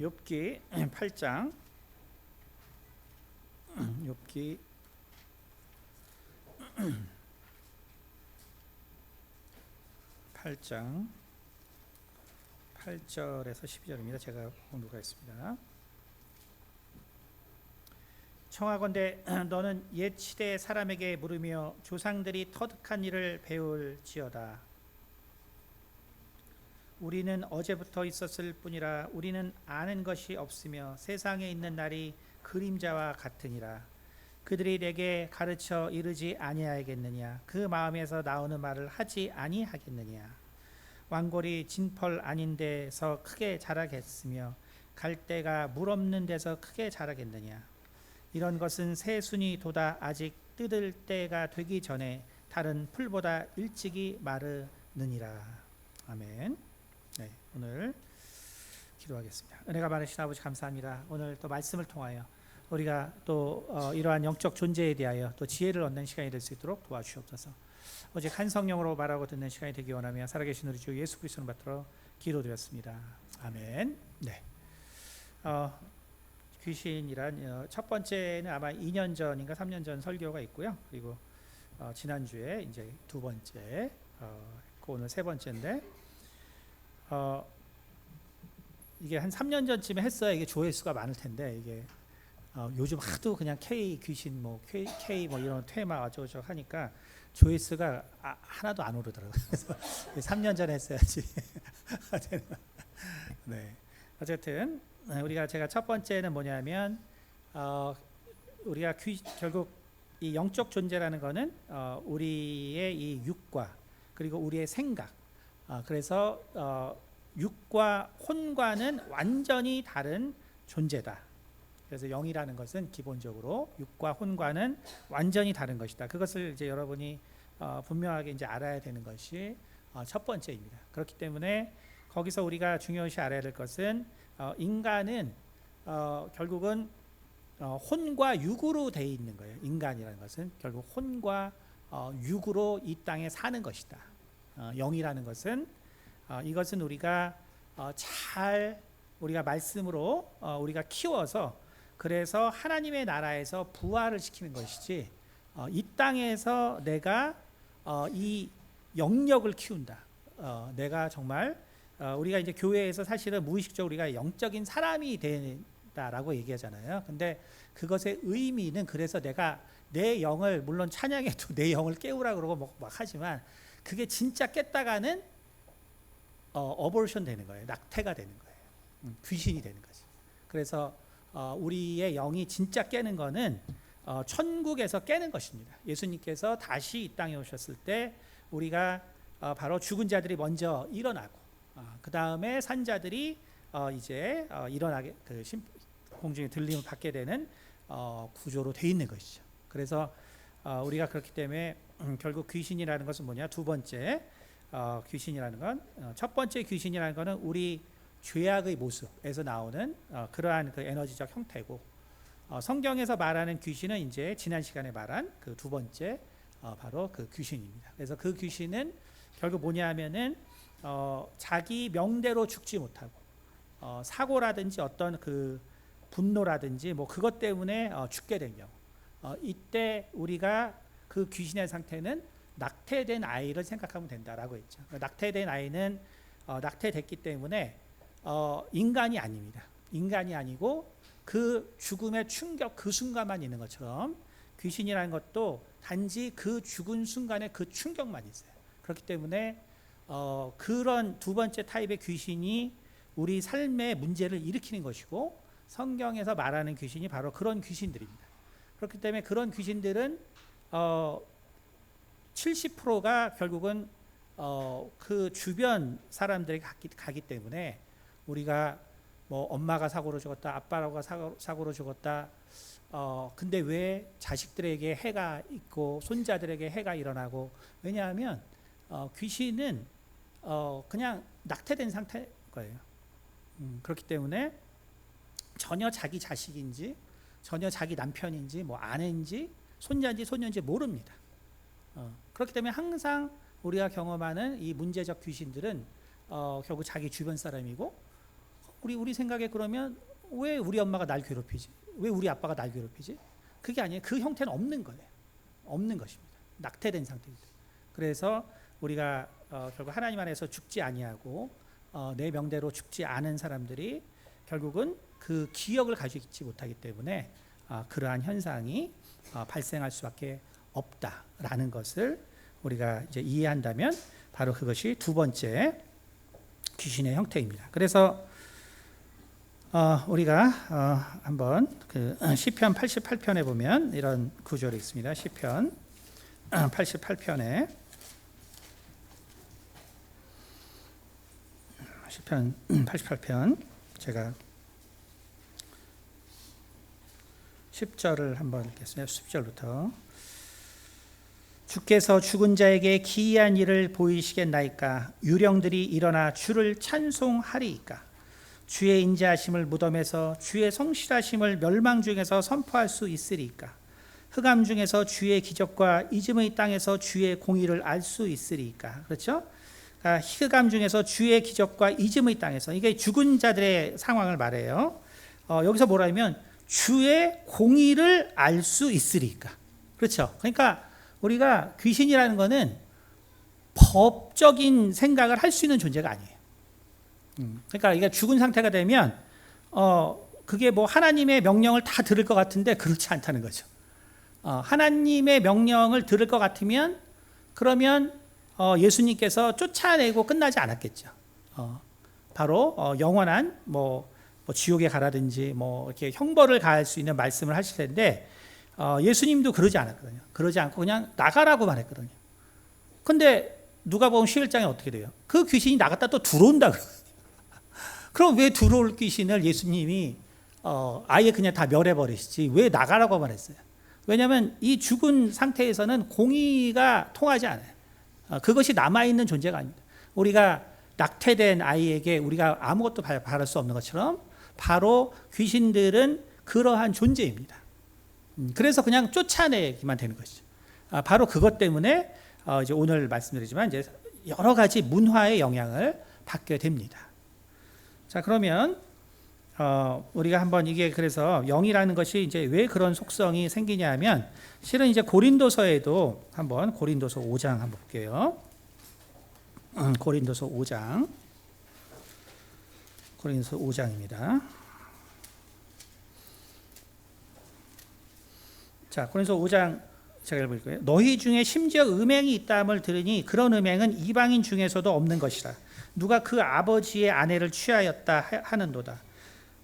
욥기 8장 욥기 8장 8절에서 12절입니다. 제가 공독하겠습니다. 청하건대 너는 옛 시대의 사람에게 물으며 조상들이 터득한 일을 배울지어다. 우리는 어제부터 있었을 뿐이라 우리는 아는 것이 없으며 세상에 있는 날이 그림자와 같으니라. 그들이 내게 가르쳐 이르지 아니하겠느냐. 그 마음에서 나오는 말을 하지 아니하겠느냐. 왕골이 진펄 아닌 데서 크게 자라겠으며 갈대가 물 없는 데서 크게 자라겠느냐. 이런 것은 새순이 돋아 아직 뜯을 때가 되기 전에 다른 풀보다 일찍이 마르느니라. 아멘. 네, 오늘 기도하겠습니다. 은혜가 많으신 아버지 감사합니다. 오늘 또 말씀을 통하여 우리가 또 이러한 영적 존재에 대하여 또 지혜를 얻는 시간이 될 수 있도록 도와주시옵소서. 오직 한 성령으로 말하고 듣는 시간이 되기 원하며 살아계신 우리 주 예수 그리스도를 받들어 기도드렸습니다. 아멘. 네. 귀신이란 첫 번째는 아마 2년 전인가 3년 전 설교가 있고요. 그리고 지난주에 이제 두 번째, 오늘 세 번째인데 이게 한 3년 전쯤에 했어야 이게 조회수가 많을 텐데 이게 요즘 하도 그냥 K 귀신 뭐 K 뭐 이런 테마 어쩌고저쩌고 하니까 조회수가 하나도 안 오르더라고요. 그래서 3년 전에 했어야지. 네. 어쨌든 제가 첫 번째는 뭐냐면 우리가 결국 이 영적 존재라는 거는 우리의 이 육과 그리고 우리의 생각. 그래서 육과 혼과는 완전히 다른 존재다. 그래서 영이라는 것은 기본적으로 육과 혼과는 완전히 다른 것이다. 그것을 이제 여러분이 분명하게 이제 알아야 되는 것이 첫 번째입니다. 그렇기 때문에 거기서 우리가 중요시 알아야 될 것은 인간은 결국은 혼과 육으로 되어 있는 거예요. 인간이라는 것은 결국 혼과 육으로 이 땅에 사는 것이다. 영이라는 것은 이것은 우리가 우리가 말씀으로 우리가 키워서 그래서 하나님의 나라에서 부활을 시키는 것이지 이 땅에서 내가 이 영역을 키운다. 내가 정말 우리가 이제 교회에서 사실은 무의식적으로 우리가 영적인 사람이 된다라고 얘기하잖아요. 근데 그것의 의미는 그래서 내가 내 영을 물론 찬양해도 내 영을 깨우라 그러고 막 하지만 그게 진짜 깼다가는 어볼션 되는 거예요. 낙태가 되는 거예요. 귀신이 되는 거지. 그래서 우리의 영이 진짜 깨는 거는 천국에서 깨는 것입니다. 예수님께서 다시 이 땅에 오셨을 때 우리가 바로 죽은 자들이 먼저 일어나고 그 다음에 산자들이 이제 일어나게 공중에 들림을 받게 되는 구조로 돼 있는 것이죠. 그래서 우리가 그렇기 때문에 결국 귀신이라는 것은 뭐냐? 두 번째 귀신이라는 건 첫 번째 귀신이라는 것은 우리 죄악의 모습에서 나오는 그러한 그 에너지적 형태고 성경에서 말하는 귀신은 이제 지난 시간에 말한 그 두 번째 바로 그 귀신입니다. 그래서 그 귀신은 결국 뭐냐면은 자기 명대로 죽지 못하고 사고라든지 어떤 그 분노라든지 뭐 그것 때문에 죽게 된 경우 이때 우리가 그 귀신의 상태는 낙태된 아이를 생각하면 된다라고 했죠. 낙태된 아이는 낙태됐기 때문에 인간이 아닙니다. 인간이 아니고 그 죽음의 충격 그 순간만 있는 것처럼 귀신이라는 것도 단지 그 죽은 순간에 그 충격만 있어요. 그렇기 때문에 그런 두 번째 타입의 귀신이 우리 삶의 문제를 일으키는 것이고 성경에서 말하는 귀신이 바로 그런 귀신들입니다. 그렇기 때문에 그런 귀신들은 70%가 결국은 그 주변 사람들에게 가기 때문에 우리가 뭐 엄마가 사고로 죽었다, 아빠가 사고로 죽었다. 근데 왜 자식들에게 해가 있고 손자들에게 해가 일어나고 왜냐하면 귀신은 그냥 낙태된 상태인 거예요. 그렇기 때문에 전혀 자기 자식인지 전혀 자기 남편인지 뭐 아내인지 손자인지 소녀인지 모릅니다. 그렇기 때문에 항상 우리가 경험하는 이 문제적 귀신들은 결국 자기 주변 사람이고 우리 생각에 그러면 왜 우리 엄마가 날 괴롭히지? 왜 우리 아빠가 날 괴롭히지? 그게 아니에요. 그 형태는 없는 거예요. 없는 것입니다. 낙태된 상태입니다. 그래서 우리가 결국 하나님 안에서 죽지 아니하고 내 명대로 죽지 않은 사람들이 결국은 그 기억을 가지고 있지 못하기 때문에 그러한 현상이 발생할 수밖에 없다라는 것을 우리가 이제 이해한다면 바로 그것이 두 번째 귀신의 형태입니다. 그래서 우리가 한번 그 시편 88편에 보면 이런 구절이 있습니다. 시편 88편에 시편 88편 제가 10절을 한번 읽겠습니다. 10절부터 주께서 죽은 자에게 기이한 일을 보이시겠나이까 유령들이 일어나 주를 찬송하리이까 주의 인자하심을 무덤에서 주의 성실하심을 멸망 중에서 선포할 수 있으리이까 흑암 중에서 주의 기적과 이즘의 땅에서 주의 공의를 알 수 있으리이까. 그렇죠? 흑암 중에서 주의 기적과 이즘의 땅에서, 이게 죽은 자들의 상황을 말해요. 여기서 뭐라면 주의 공의를 알 수 있으리이까. 그렇죠? 그러니까 우리가 귀신이라는 거는 법적인 생각을 할 수 있는 존재가 아니에요. 그러니까 이게 죽은 상태가 되면 그게 뭐 하나님의 명령을 다 들을 것 같은데 그렇지 않다는 거죠. 하나님의 명령을 들을 것 같으면 그러면 예수님께서 쫓아내고 끝나지 않았겠죠. 바로 영원한 뭐 지옥에 가라든지 뭐 이렇게 형벌을 가할 수 있는 말씀을 하실 텐데 예수님도 그러지 않았거든요. 그러지 않고 그냥 나가라고 말했거든요. 근데 누가복음 11장에 어떻게 돼요? 그 귀신이 나갔다 또 들어온다 그러거든요. 그럼 왜 들어올 귀신을 예수님이 아예 그냥 다 멸해버리시지 왜 나가라고 말했어요? 왜냐하면 이 죽은 상태에서는 공의가 통하지 않아요. 그것이 남아있는 존재가 아닙니다. 우리가 낙태된 아이에게 우리가 아무것도 바랄 수 없는 것처럼 바로 귀신들은 그러한 존재입니다. 그래서 그냥 쫓아내기만 되는 것이죠. 바로 그것 때문에 이제 오늘 말씀드리지만 이제 여러 가지 문화의 영향을 받게 됩니다. 자, 그러면 우리가 한번 이게 그래서 영이라는 것이 이제 왜 그런 속성이 생기냐 하면 실은 이제 고린도서에도 한번 고린도서 5장 한번 볼게요. 고린도서 5장. 고린도서 5장입니다. 자, 고린도서 5장 제가 읽을게요. 너희 중에 심지어 음행이 있다함을 들으니 그런 음행은 이방인 중에서도 없는 것이라. 누가 그 아버지의 아내를 취하였다 하는도다.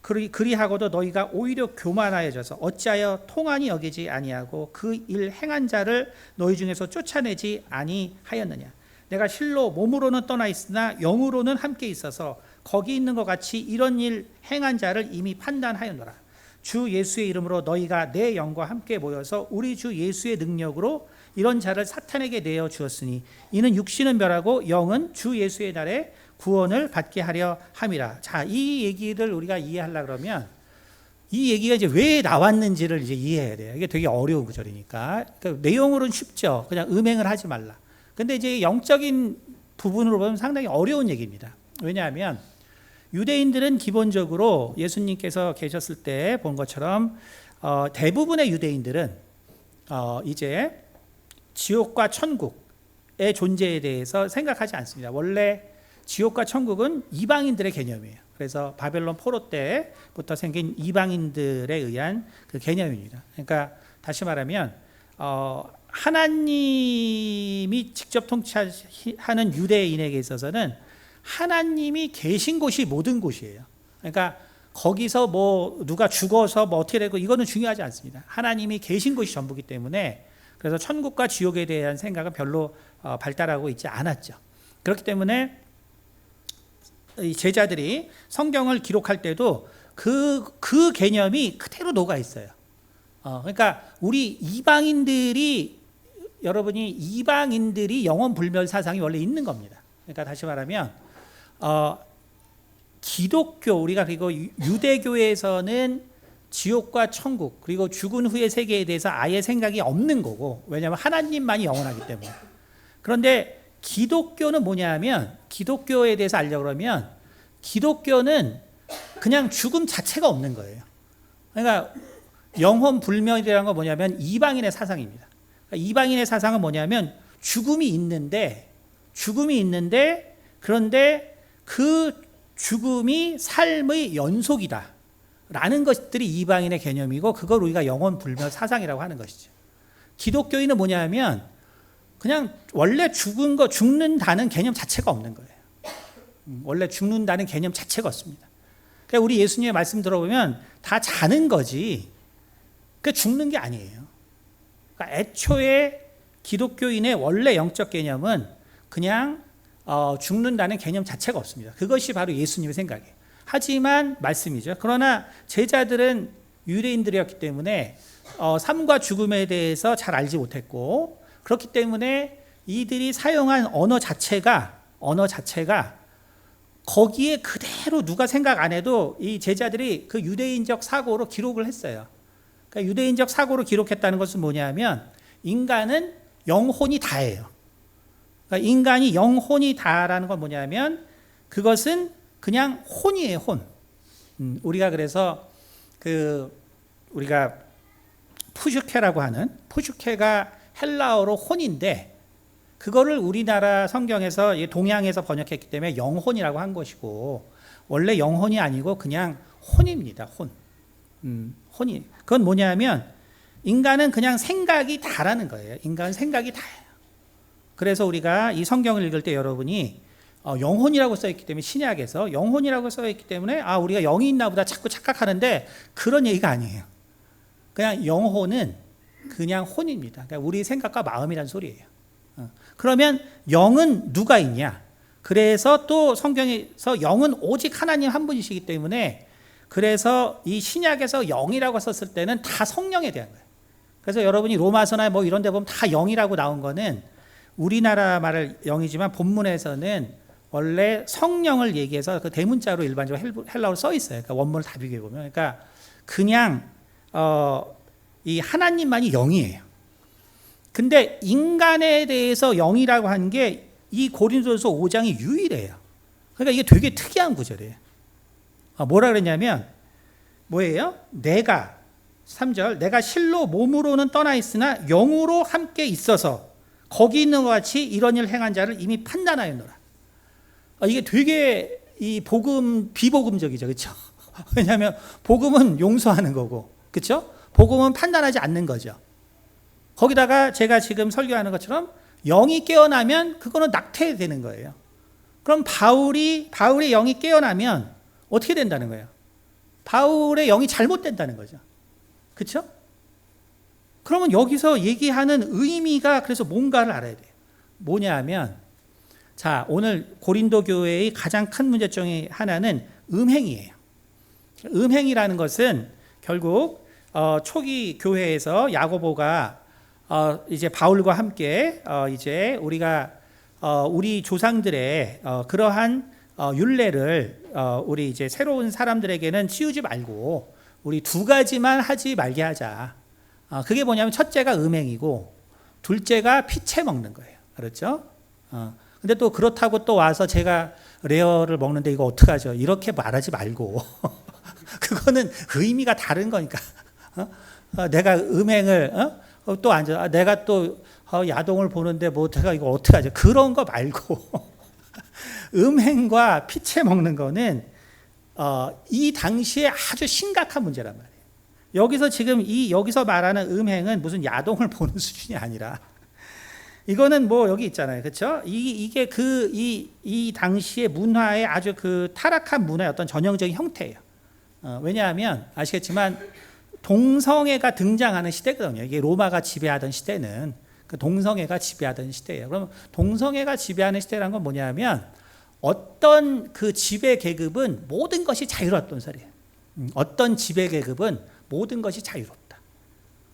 그리하고도 너희가 오히려 교만하여져서 어찌하여 통한이 여기지 아니하고 그 일 행한 자를 너희 중에서 쫓아내지 아니하였느냐. 내가 실로 몸으로는 떠나 있으나 영으로는 함께 있어서 거기 있는 것 같이 이런 일 행한 자를 이미 판단하였노라. 주 예수의 이름으로 너희가 내 영과 함께 모여서 우리 주 예수의 능력으로 이런 자를 사탄에게 내어 주었으니 이는 육신은 멸하고 영은 주 예수의 날에 구원을 받게 하려 함이라. 자, 이 얘기를 우리가 이해하려 그러면 이 얘기가 이제 왜 나왔는지를 이제 이해해야 돼요. 이게 되게 어려운 구절이니까. 그러니까 내용으로는 쉽죠. 그냥 음행을 하지 말라. 근데 이제 영적인 부분으로 보면 상당히 어려운 얘기입니다. 왜냐하면 유대인들은 기본적으로 예수님께서 계셨을 때 본 것처럼 대부분의 유대인들은 이제 지옥과 천국의 존재에 대해서 생각하지 않습니다. 원래 지옥과 천국은 이방인들의 개념이에요. 그래서 바벨론 포로 때부터 생긴 이방인들에 의한 그 개념입니다. 그러니까 다시 말하면 하나님이 직접 통치하는 유대인에게 있어서는 하나님이 계신 곳이 모든 곳이에요. 그러니까 거기서 뭐 누가 죽어서 뭐 어떻게 되고 이거는 중요하지 않습니다. 하나님이 계신 곳이 전부기 때문에 그래서 천국과 지옥에 대한 생각은 별로 발달하고 있지 않았죠. 그렇기 때문에 이 제자들이 성경을 기록할 때도 그 개념이 그대로 녹아 있어요. 그러니까 우리 이방인들이 영원 불멸 사상이 원래 있는 겁니다. 그러니까 다시 말하면 기독교 우리가 그리고 유대교에서는 지옥과 천국 그리고 죽은 후의 세계에 대해서 아예 생각이 없는 거고 왜냐하면 하나님만이 영원하기 때문에. 그런데 기독교는 뭐냐 하면 기독교에 대해서 알려고 그러면 기독교는 그냥 죽음 자체가 없는 거예요. 그러니까 영혼 불멸이라는 건 뭐냐면 이방인의 사상입니다. 그러니까 이방인의 사상은 뭐냐면 죽음이 있는데 그런데 그 죽음이 삶의 연속이다 라는 것들이 이방인의 개념이고, 그걸 우리가 영혼 불멸 사상이라고 하는 것이죠. 기독교인은 뭐냐면 그냥 원래 죽는다는 개념 자체가 없는 거예요. 원래 죽는다는 개념 자체가 없습니다. 그러니까 우리 예수님의 말씀 들어보면 다 자는 거지, 그러니까 죽는 게 아니에요. 그러니까 애초에 기독교인의 원래 영적 개념은 그냥 죽는다는 개념 자체가 없습니다. 그것이 바로 예수님의 생각이에요. 하지만 말씀이죠. 그러나 제자들은 유대인들이었기 때문에 삶과 죽음에 대해서 잘 알지 못했고, 그렇기 때문에 이들이 사용한 언어 자체가 거기에 그대로 누가 생각 안 해도 이 제자들이 그 유대인적 사고로 기록을 했어요. 그러니까 유대인적 사고로 기록했다는 것은 뭐냐면 인간은 영혼이 다예요. 그러니까 인간이 영혼이 다라는 건 뭐냐면 그것은 그냥 혼이에요, 혼. 우리가 그래서 우리가 푸슈케라고 하는, 푸슈케가 헬라어로 혼인데 그거를 우리나라 성경에서 동양에서 번역했기 때문에 영혼이라고 한 것이고, 원래 영혼이 아니고 그냥 혼입니다. 혼. 혼이. 그건 뭐냐면 인간은 그냥 생각이 다라는 거예요. 인간은 생각이 다예요. 그래서 우리가 이 성경을 읽을 때 여러분이 영혼이라고 써있기 때문에, 신약에서 영혼이라고 써있기 때문에 우리가 영이 있나 보다 자꾸 착각하는데 그런 얘기가 아니에요. 그냥 영혼은 그냥 혼입니다. 그러니까 우리 생각과 마음이란 소리예요. 그러면 영은 누가 있냐? 그래서 또 성경에서 영은 오직 하나님 한 분이시기 때문에, 그래서 이 신약에서 영이라고 썼을 때는 다 성령에 대한 거예요. 그래서 여러분이 로마서나 뭐 이런 데 보면 다 영이라고 나온 거는 우리나라 말을 영이지만 본문에서는 원래 성령을 얘기해서 그 대문자로 일반적으로 헬라어로 써 있어요. 그러니까 원문을 다 비교해 보면, 그러니까 그냥 이 하나님만이 영이에요. 근데 인간에 대해서 영이라고 하는 게 이 고린도전서 5장이 유일해요. 그러니까 이게 되게 특이한 구절이에요. 뭐라 그랬냐면 뭐예요? 3절 내가 실로 몸으로는 떠나 있으나 영으로 함께 있어서 거기 있는 것 같이 이런 일을 행한 자를 이미 판단하였노라. 이게 되게 이 비복음적이죠. 그렇죠? 왜냐하면 복음은 용서하는 거고, 그렇죠? 복음은 판단하지 않는 거죠. 거기다가 제가 지금 설교하는 것처럼 영이 깨어나면 그거는 낙태되는 거예요. 그럼 바울의 영이 깨어나면 어떻게 된다는 거예요? 바울의 영이 잘못된다는 거죠. 그렇죠? 그러면 여기서 얘기하는 의미가 그래서 뭔가를 알아야 돼요. 뭐냐면, 자, 오늘 고린도 교회의 가장 큰 문제점이 하나는 음행이에요. 음행이라는 것은 결국 초기 교회에서 야고보가 이제 바울과 함께 이제 우리가 우리 조상들의 그러한 율례를 우리 이제 새로운 사람들에게는 치우지 말고 우리 두 가지만 하지 말게 하자. 그게 뭐냐면 첫째가 음행이고 둘째가 피채 먹는 거예요. 그렇죠? 근데 또 그렇다고 또 와서 제가 레어를 먹는데 이거 어떡하죠? 이렇게 말하지 말고 그거는 의미가 다른 거니까. 내가 음행을 또 앉아 내가 또 야동을 보는데 뭐 제가 이거 어떡하죠? 그런 거 말고 음행과 피채 먹는 거는 이 당시에 아주 심각한 문제란 말이에요. 여기서 지금 여기서 말하는 음행은 무슨 야동을 보는 수준이 아니라 이거는 뭐 여기 있잖아요. 그렇죠? 이게 이 당시의 문화의 아주 그 타락한 문화의 어떤 전형적인 형태예요. 왜냐하면 아시겠지만 동성애가 등장하는 시대거든요. 이게 로마가 지배하던 시대는 그 동성애가 지배하던 시대예요. 그럼 동성애가 지배하는 시대라는 건 뭐냐면 어떤 그 지배 계급은 모든 것이 자유로웠던 소리예요. 어떤 지배 계급은 모든 것이 자유롭다.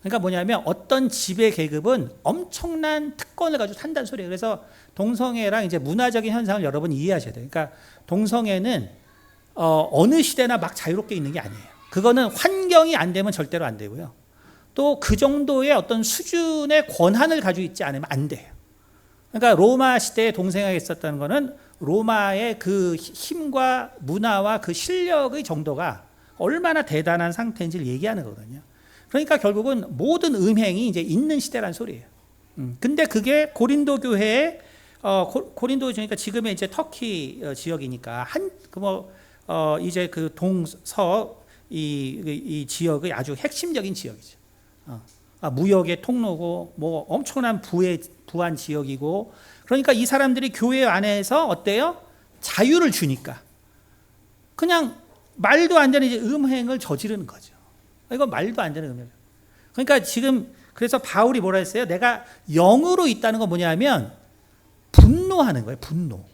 그러니까 뭐냐면 어떤 지배 계급은 엄청난 특권을 가지고 산다는 소리예요. 그래서 동성애랑 이제 문화적인 현상을 여러분이 이해하셔야 돼요. 그러니까 동성애는 어느 시대나 막 자유롭게 있는 게 아니에요. 그거는 환경이 안 되면 절대로 안 되고요. 또 그 정도의 어떤 수준의 권한을 가지고 있지 않으면 안 돼요. 그러니까 로마 시대에 동성애가 있었다는 거는 로마의 그 힘과 문화와 그 실력의 정도가 얼마나 대단한 상태인지를 얘기하는 거거든요. 그러니까 결국은 모든 음행이 이제 있는 시대란 소리예요. 근데 그게 고린도 교회에 고린도 그러니까 지금의 이제 터키 지역이니까 이제 그 동서 이 지역의 아주 핵심적인 지역이죠. 무역의 통로고 뭐 엄청난 부한 지역이고, 그러니까 이 사람들이 교회 안에서 어때요? 자유를 주니까 그냥 말도 안 되는 이제 음행을 저지르는 거죠. 이건 말도 안 되는 음행. 그러니까 지금 그래서 바울이 뭐라 했어요? 내가 영으로 있다는 건 뭐냐면 분노하는 거예요. 분노.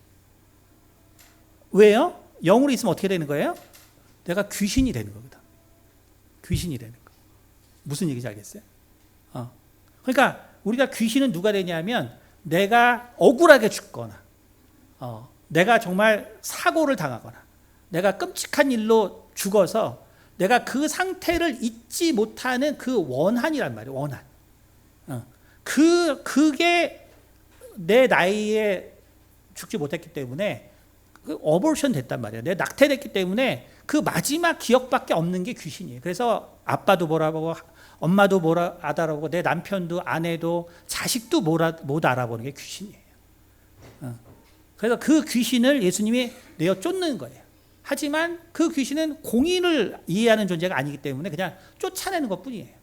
왜요? 영으로 있으면 어떻게 되는 거예요? 내가 귀신이 되는 거거든. 귀신이 되는 거. 무슨 얘기인지 알겠어요? 그러니까 우리가 귀신은 누가 되냐면 내가 억울하게 죽거나, 내가 정말 사고를 당하거나, 내가 끔찍한 일로 죽어서 내가 그 상태를 잊지 못하는 그 원한이란 말이에요. 원한. 그게 내 나이에 죽지 못했기 때문에 그 어볼션 됐단 말이에요. 내가 낙태됐기 때문에 그 마지막 기억밖에 없는 게 귀신이에요. 그래서 아빠도 몰아보고 엄마도 못 알아보고 내 남편도 아내도 자식도 못 알아보는 게 귀신이에요. 그래서 그 귀신을 예수님이 내어 쫓는 거예요. 하지만 그 귀신은 공의를 이해하는 존재가 아니기 때문에 그냥 쫓아내는 것뿐이에요.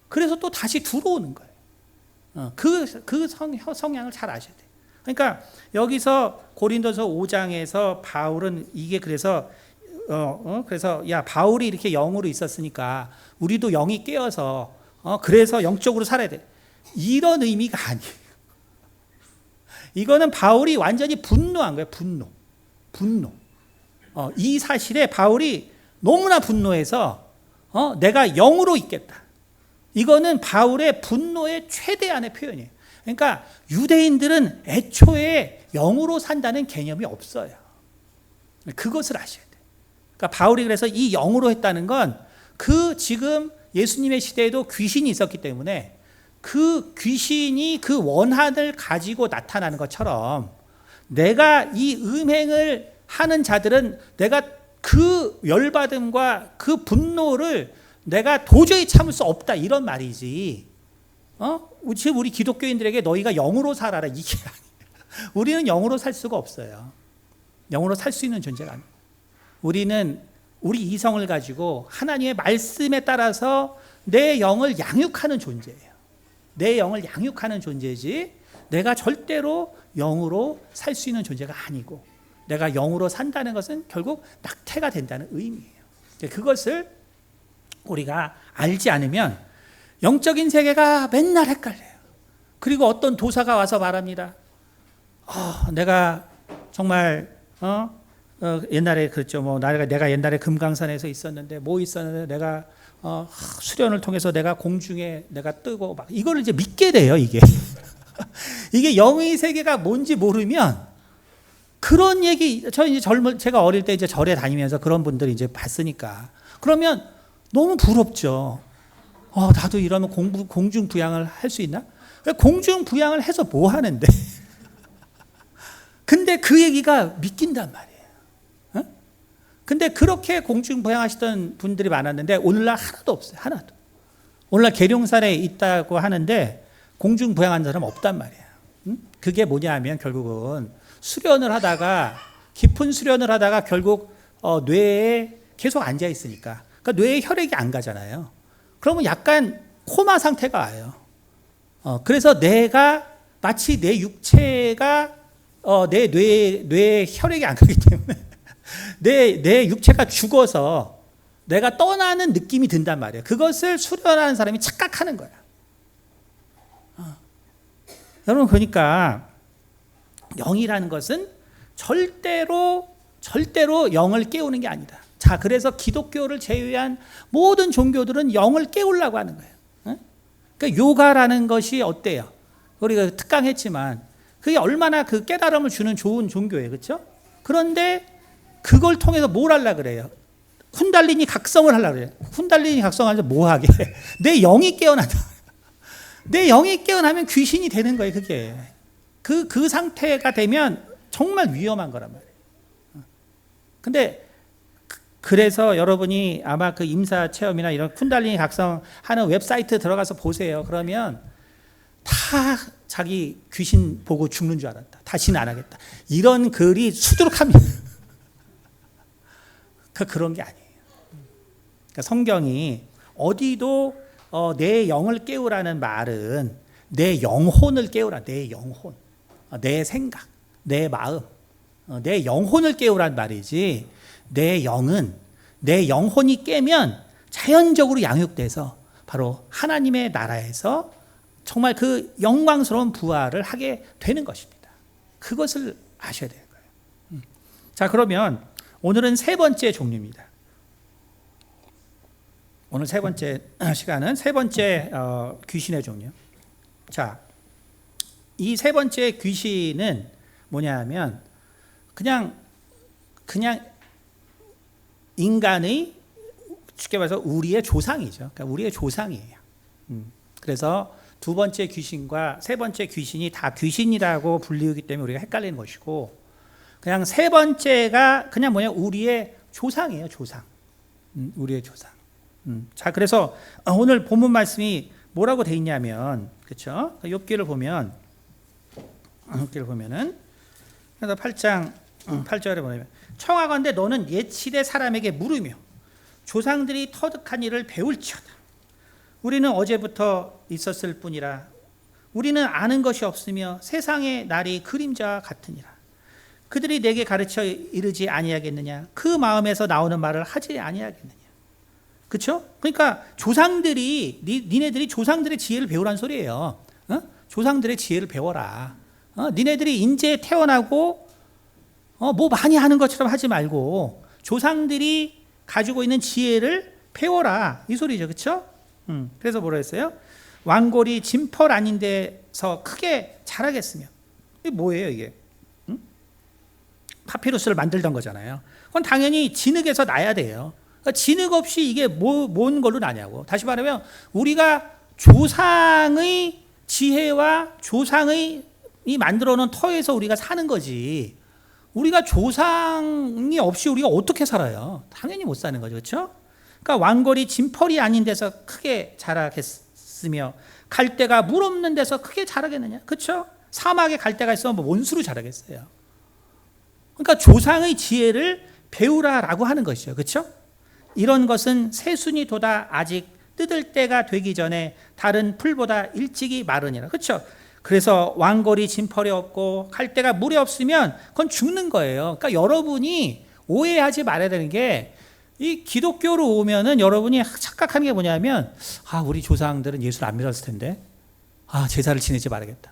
그래서 또 다시 들어오는 거예요. 그 성향을 잘 아셔야 돼요. 그러니까 여기서 고린도서 5장에서 바울은 이게 그래서 야 바울이 이렇게 영으로 있었으니까 우리도 영이 깨어서 그래서 영적으로 살아야 돼. 이런 의미가 아니에요. 이거는 바울이 완전히 분노한 거예요. 분노. 이 사실에 바울이 너무나 분노해서 내가 영으로 있겠다. 이거는 바울의 분노의 최대한의 표현이에요. 그러니까 유대인들은 애초에 영으로 산다는 개념이 없어요. 그것을 아셔야 돼요. 그러니까 바울이 그래서 이 영으로 했다는 건 그 지금 예수님의 시대에도 귀신이 있었기 때문에 그 귀신이 그 원한을 가지고 나타나는 것처럼 내가 이 음행을 하는 자들은 내가 그 열받음과 그 분노를 내가 도저히 참을 수 없다 이런 말이지. 지금 우리 기독교인들에게 너희가 영으로 살아라 이게 아니에요. 우리는 영으로 살 수가 없어요. 영으로 살 수 있는 존재가 아니에요. 우리는 우리 이성을 가지고 하나님의 말씀에 따라서 내 영을 양육하는 존재예요. 내 영을 양육하는 존재지 내가 절대로 영으로 살 수 있는 존재가 아니고, 내가 영으로 산다는 것은 결국 낙태가 된다는 의미예요. 그것을 우리가 알지 않으면 영적인 세계가 맨날 헷갈려요. 그리고 어떤 도사가 와서 말합니다. 내가 정말 옛날에 그랬죠. 내가 옛날에 금강산에서 있었는데 내가 수련을 통해서 내가 공중에 내가 뜨고 막 이걸 이제 믿게 돼요. 이게 이게 영의 세계가 뭔지 모르면 그런 얘기. 제가 어릴 때 이제 절에 다니면서 그런 분들 이제 봤으니까 그러면 너무 부럽죠. 나도 이러면 공중 부양을 할 수 있나? 공중 부양을 해서 뭐 하는데? 근데 그 얘기가 믿긴단 말이에요. 근데 그렇게 공중 부양하시던 분들이 많았는데 오늘날 하나도 없어요. 하나도. 오늘날 계룡산에 있다고 하는데 공중 부양하는 사람 없단 말이에요. 그게 뭐냐 하면 결국은 깊은 수련을 하다가 결국 뇌에 계속 앉아 있으니까, 그러니까 뇌에 혈액이 안 가잖아요. 그러면 약간 코마 상태가 와요. 그래서 마치 내 육체가 내 뇌에 혈액이 안 가기 때문에 내 육체가 죽어서 내가 떠나는 느낌이 든단 말이에요. 그것을 수련하는 사람이 착각하는 거야. 여러분, 그러니까 영이라는 것은 절대로 영을 깨우는 게 아니다. 자, 그래서 기독교를 제외한 모든 종교들은 영을 깨우려고 하는 거예요. 그러니까 요가라는 것이 어때요? 우리가 특강했지만 그게 얼마나 그 깨달음을 주는 좋은 종교예요. 그렇죠? 그런데 그걸 통해서 뭘 하려고 그래요? 훈달리니 각성을 하려고 그래요. 훈달리니 각성하면서 뭐 하게? 내 영이 깨어난다. 내 영이 깨어나면 귀신이 되는 거예요. 그게. 그 상태가 되면 정말 위험한 거란 말이에요. 근데 그래서 여러분이 아마 그 임사 체험이나 이런 쿤달리니 각성하는 웹사이트 들어가서 보세요. 그러면 다 자기 귀신 보고 죽는 줄 알았다. 다시는 안 하겠다. 이런 글이 수두룩합니다. 그런 게 아니에요. 그러니까 성경이 어디도 내 영을 깨우라는 말은 내 영혼을 깨우라. 내 영혼, 내 생각, 내 마음, 내 영혼을 깨우란 말이지. 내 영혼이 깨면 자연적으로 양육돼서 바로 하나님의 나라에서 정말 그 영광스러운 부활을 하게 되는 것입니다. 그것을 아셔야 되는 거예요. 자, 그러면 오늘은 세 번째 종류입니다. 오늘 세 번째 시간은 세 번째 귀신의 종류. 자, 이 세 번째 귀신은 뭐냐 하면 그냥 인간의 쉽게 말해서 우리의 조상이죠. 그러니까 우리의 조상이에요. 그래서 두 번째 귀신과 세 번째 귀신이 다 귀신이라고 불리우기 때문에 우리가 헷갈리는 것이고, 그냥 세 번째가 그냥 우리의 조상이에요. 조상. 우리의 조상. 자, 그래서 오늘 본문 말씀이 뭐라고 돼 있냐면, 그렇죠? 욥기를 보면은 그래서 8장 8절에 보면 청하건대 너는 옛 시대 사람에게 물으며 조상들이 터득한 일을 배울지어다. 우리는 어제부터 있었을 뿐이라 우리는 아는 것이 없으며 세상의 날이 그림자와 같으니라. 그들이 내게 가르쳐 이르지 아니하겠느냐? 그 마음에서 나오는 말을 하지 아니하겠느냐? 그렇죠? 그러니까 조상들이 니네들이 조상들의 지혜를 배우란 소리예요. 조상들의 지혜를 배워라. 니네들이 인제 태어나고 뭐 많이 하는 것처럼 하지 말고 조상들이 가지고 있는 지혜를 배워라, 이 소리죠. 그렇죠? 그래서 뭐라 했어요? 왕골이 진펄 아닌 데서 크게 자라겠으며. 이게 뭐예요 이게? 파피루스를 만들던 거잖아요. 그건 당연히 진흙에서 나야 돼요. 그러니까 진흙 없이 이게 뭔 걸로 나냐고. 다시 말하면 우리가 조상의 지혜와 조상의 만들어 놓은 터에서 우리가 사는 거지. 우리가 조상이 없이 우리가 어떻게 살아요? 당연히 못 사는 거죠. 그렇죠? 그러니까 왕골이 진펄이 아닌 데서 크게 자라겠으며 갈대가 물 없는 데서 크게 자라겠느냐? 그렇죠? 사막에 갈대가 있으면 뭐 원수로 자라겠어요. 그러니까 조상의 지혜를 배우라라고 하는 것이죠. 그렇죠? 이런 것은 새순이 돋아 아직 뜯을 때가 되기 전에 다른 풀보다 일찍이 마르니라. 그렇죠? 그래서 왕골이 진펄이 없고 갈대가 물이 없으면 그건 죽는 거예요. 그러니까 여러분이 오해하지 말아야 되는 게, 이 기독교로 오면은 여러분이 착각하는 게 뭐냐면, 우리 조상들은 예수를 안 믿었을 텐데 제사를 지내지 말아야겠다.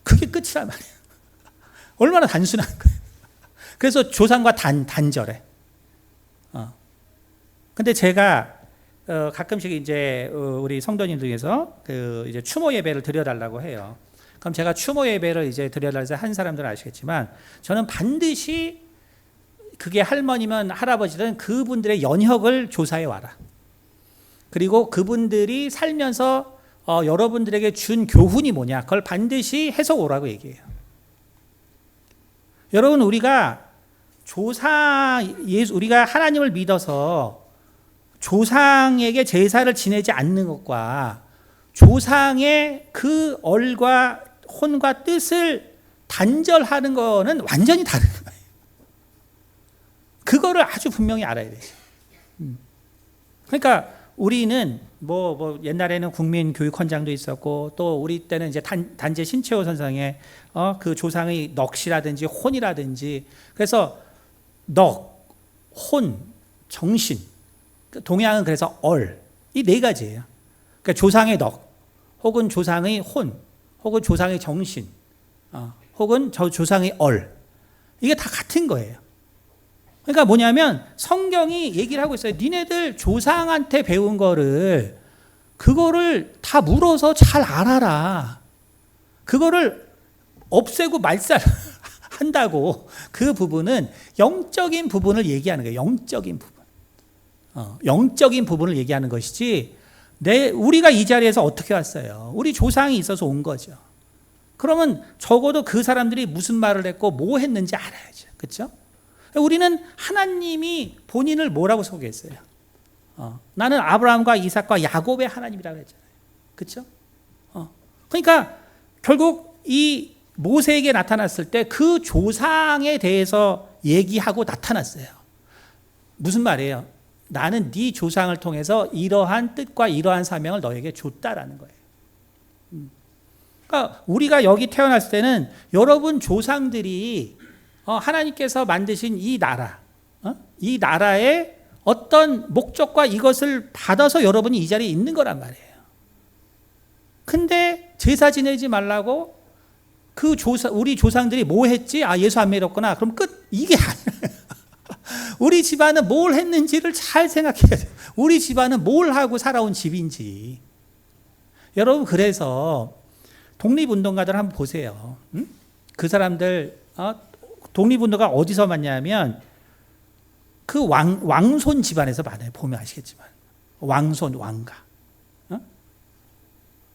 그게 끝이란 말이에요. 얼마나 단순한 거예요. 그래서 조상과 단절해. 근데 제가 가끔씩 이제 우리 성도님들 중에서 이제 추모 예배를 드려달라고 해요. 그럼 제가 추모 예배를 이제 드려달라고 해서 한 사람들은 아시겠지만, 저는 반드시 그게 할머니면 할아버지든 그분들의 연혁을 조사해 와라. 그리고 그분들이 살면서 여러분들에게 준 교훈이 뭐냐, 그걸 반드시 해서 오라고 얘기해요. 여러분, 우리가 우리가 하나님을 믿어서 조상에게 제사를 지내지 않는 것과 조상의 그 얼과 혼과 뜻을 단절하는 거는 완전히 다른 거예요. 그거를 아주 분명히 알아야 돼요. 그러니까 우리는 뭐 옛날에는 국민교육헌장도 있었고, 또 우리 때는 이제 단재 신채호 선생의 그 조상의 넋이라든지 혼이라든지, 그래서 넋, 혼, 정신, 동양은 그래서 얼, 이 네 가지예요. 그러니까 조상의 넋, 혹은 조상의 혼, 혹은 조상의 정신, 혹은 조상의 얼, 이게 다 같은 거예요. 그러니까 뭐냐면 성경이 얘기를 하고 있어요. 니네들 조상한테 배운 거를, 그거를 다 물어서 잘 알아라. 그거를 없애고 말살한다고. 그 부분은 영적인 부분을 얘기하는 거예요. 영적인 부분. 영적인 부분을 얘기하는 것이지, 우리가 이 자리에서 어떻게 왔어요? 우리 조상이 있어서 온 거죠. 그러면 적어도 그 사람들이 무슨 말을 했고 뭐 했는지 알아야죠. 그렇죠? 우리는 하나님이 본인을 뭐라고 소개했어요? 나는 아브라함과 이삭과 야곱의 하나님이라고 했잖아요. 그렇죠? 그러니까 결국 이 모세에게 나타났을 때 그 조상에 대해서 얘기하고 나타났어요. 무슨 말이에요? 나는 네 조상을 통해서 이러한 뜻과 이러한 사명을 너에게 줬다라는 거예요. 그러니까 우리가 여기 태어났을 때는 여러분 조상들이 하나님께서 만드신 이 나라, 이 나라의 어떤 목적과 이것을 받아서 여러분이 이 자리에 있는 거란 말이에요. 근데 제사 지내지 말라고 우리 조상들이 뭐 했지? 예수 안 믿었구나. 그럼 끝. 이게 아니라 우리 집안은 뭘 했는지를 잘 생각해야 돼요. 우리 집안은 뭘 하고 살아온 집인지. 여러분, 그래서 독립운동가들 한번 보세요. 그 사람들 독립운동가 어디서 맞냐면 그 왕손 집안에서 많아요. 보면 아시겠지만 왕손, 왕가.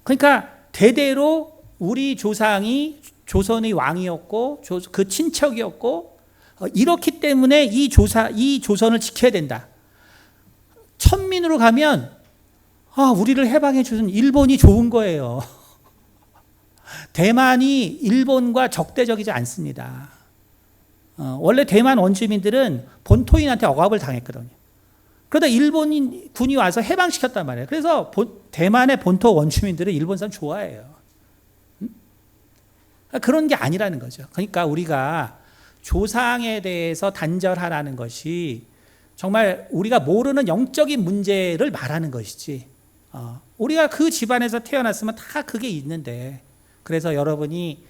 그러니까 대대로 우리 조상이 조선의 왕이었고 그 친척이었고 이렇기 때문에 이 조선을 지켜야 된다. 천민으로 가면 우리를 해방해 주는 일본이 좋은 거예요. 대만이 일본과 적대적이지 않습니다. 원래 대만 원주민들은 본토인한테 억압을 당했거든요. 그러다 일본군이 와서 해방시켰단 말이에요. 그래서 대만의 본토 원주민들은 일본 사람 좋아해요. 그런 게 아니라는 거죠. 그러니까 우리가 조상에 대해서 단절하라는 것이 정말 우리가 모르는 영적인 문제를 말하는 것이지, 우리가 그 집안에서 태어났으면 다 그게 있는데, 그래서 여러분이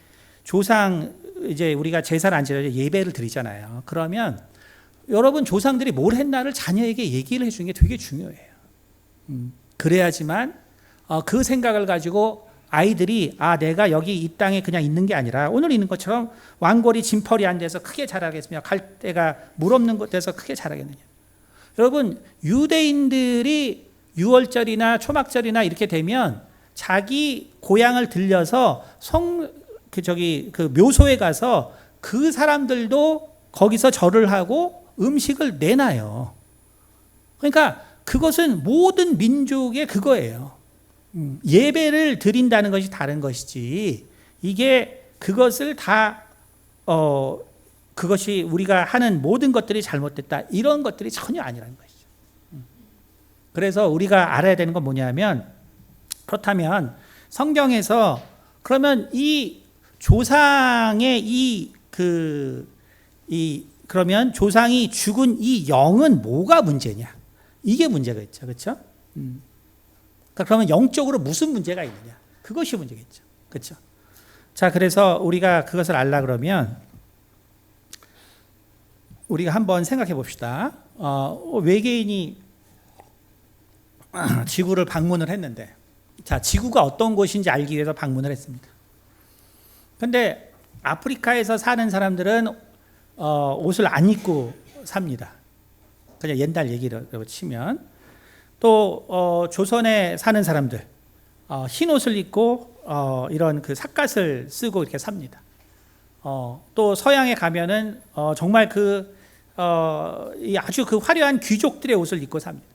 조상, 이제 우리가 제사를 안 지내서 예배를 드리잖아요. 그러면 여러분 조상들이 뭘 했나를 자녀에게 얘기를 해주는 게 되게 중요해요. 그래야지만 그 생각을 가지고 아이들이 내가 여기 이 땅에 그냥 있는 게 아니라 오늘 있는 것처럼 왕골이 짐벌이 안 돼서 크게 자라겠으며 갈대가 물 없는 곳에서 크게 자라겠느냐. 여러분, 유대인들이 유월절이나 초막절이나 이렇게 되면 자기 고향을 들려서 그 묘소에 가서 그 사람들도 거기서 절을 하고 음식을 내놔요. 그러니까 그것은 모든 민족의 그거예요. 예배를 드린다는 것이 다른 것이지, 이게 그것을 다 그것이 우리가 하는 모든 것들이 잘못됐다, 이런 것들이 전혀 아니라는 것이죠. 그래서 우리가 알아야 되는 건 뭐냐면, 그렇다면 성경에서 그러면 이 조상의 그러면 조상이 죽은 이 영은 뭐가 문제냐? 이게 문제가 있죠. 그렇죠? 그러면 영적으로 무슨 문제가 있느냐? 그것이 문제겠죠. 그렇죠? 자, 그래서 우리가 그것을 알라 그러면 우리가 한번 생각해 봅시다. 외계인이 지구를 방문을 했는데, 자, 지구가 어떤 곳인지 알기 위해서 방문을 했습니다. 근데 아프리카에서 사는 사람들은 옷을 안 입고 삽니다. 그냥 옛날 얘기로 치면. 또 조선에 사는 사람들 흰 옷을 입고 이런 그 삿갓을 쓰고 이렇게 삽니다. 또 서양에 가면은 정말 아주 그 화려한 귀족들의 옷을 입고 삽니다.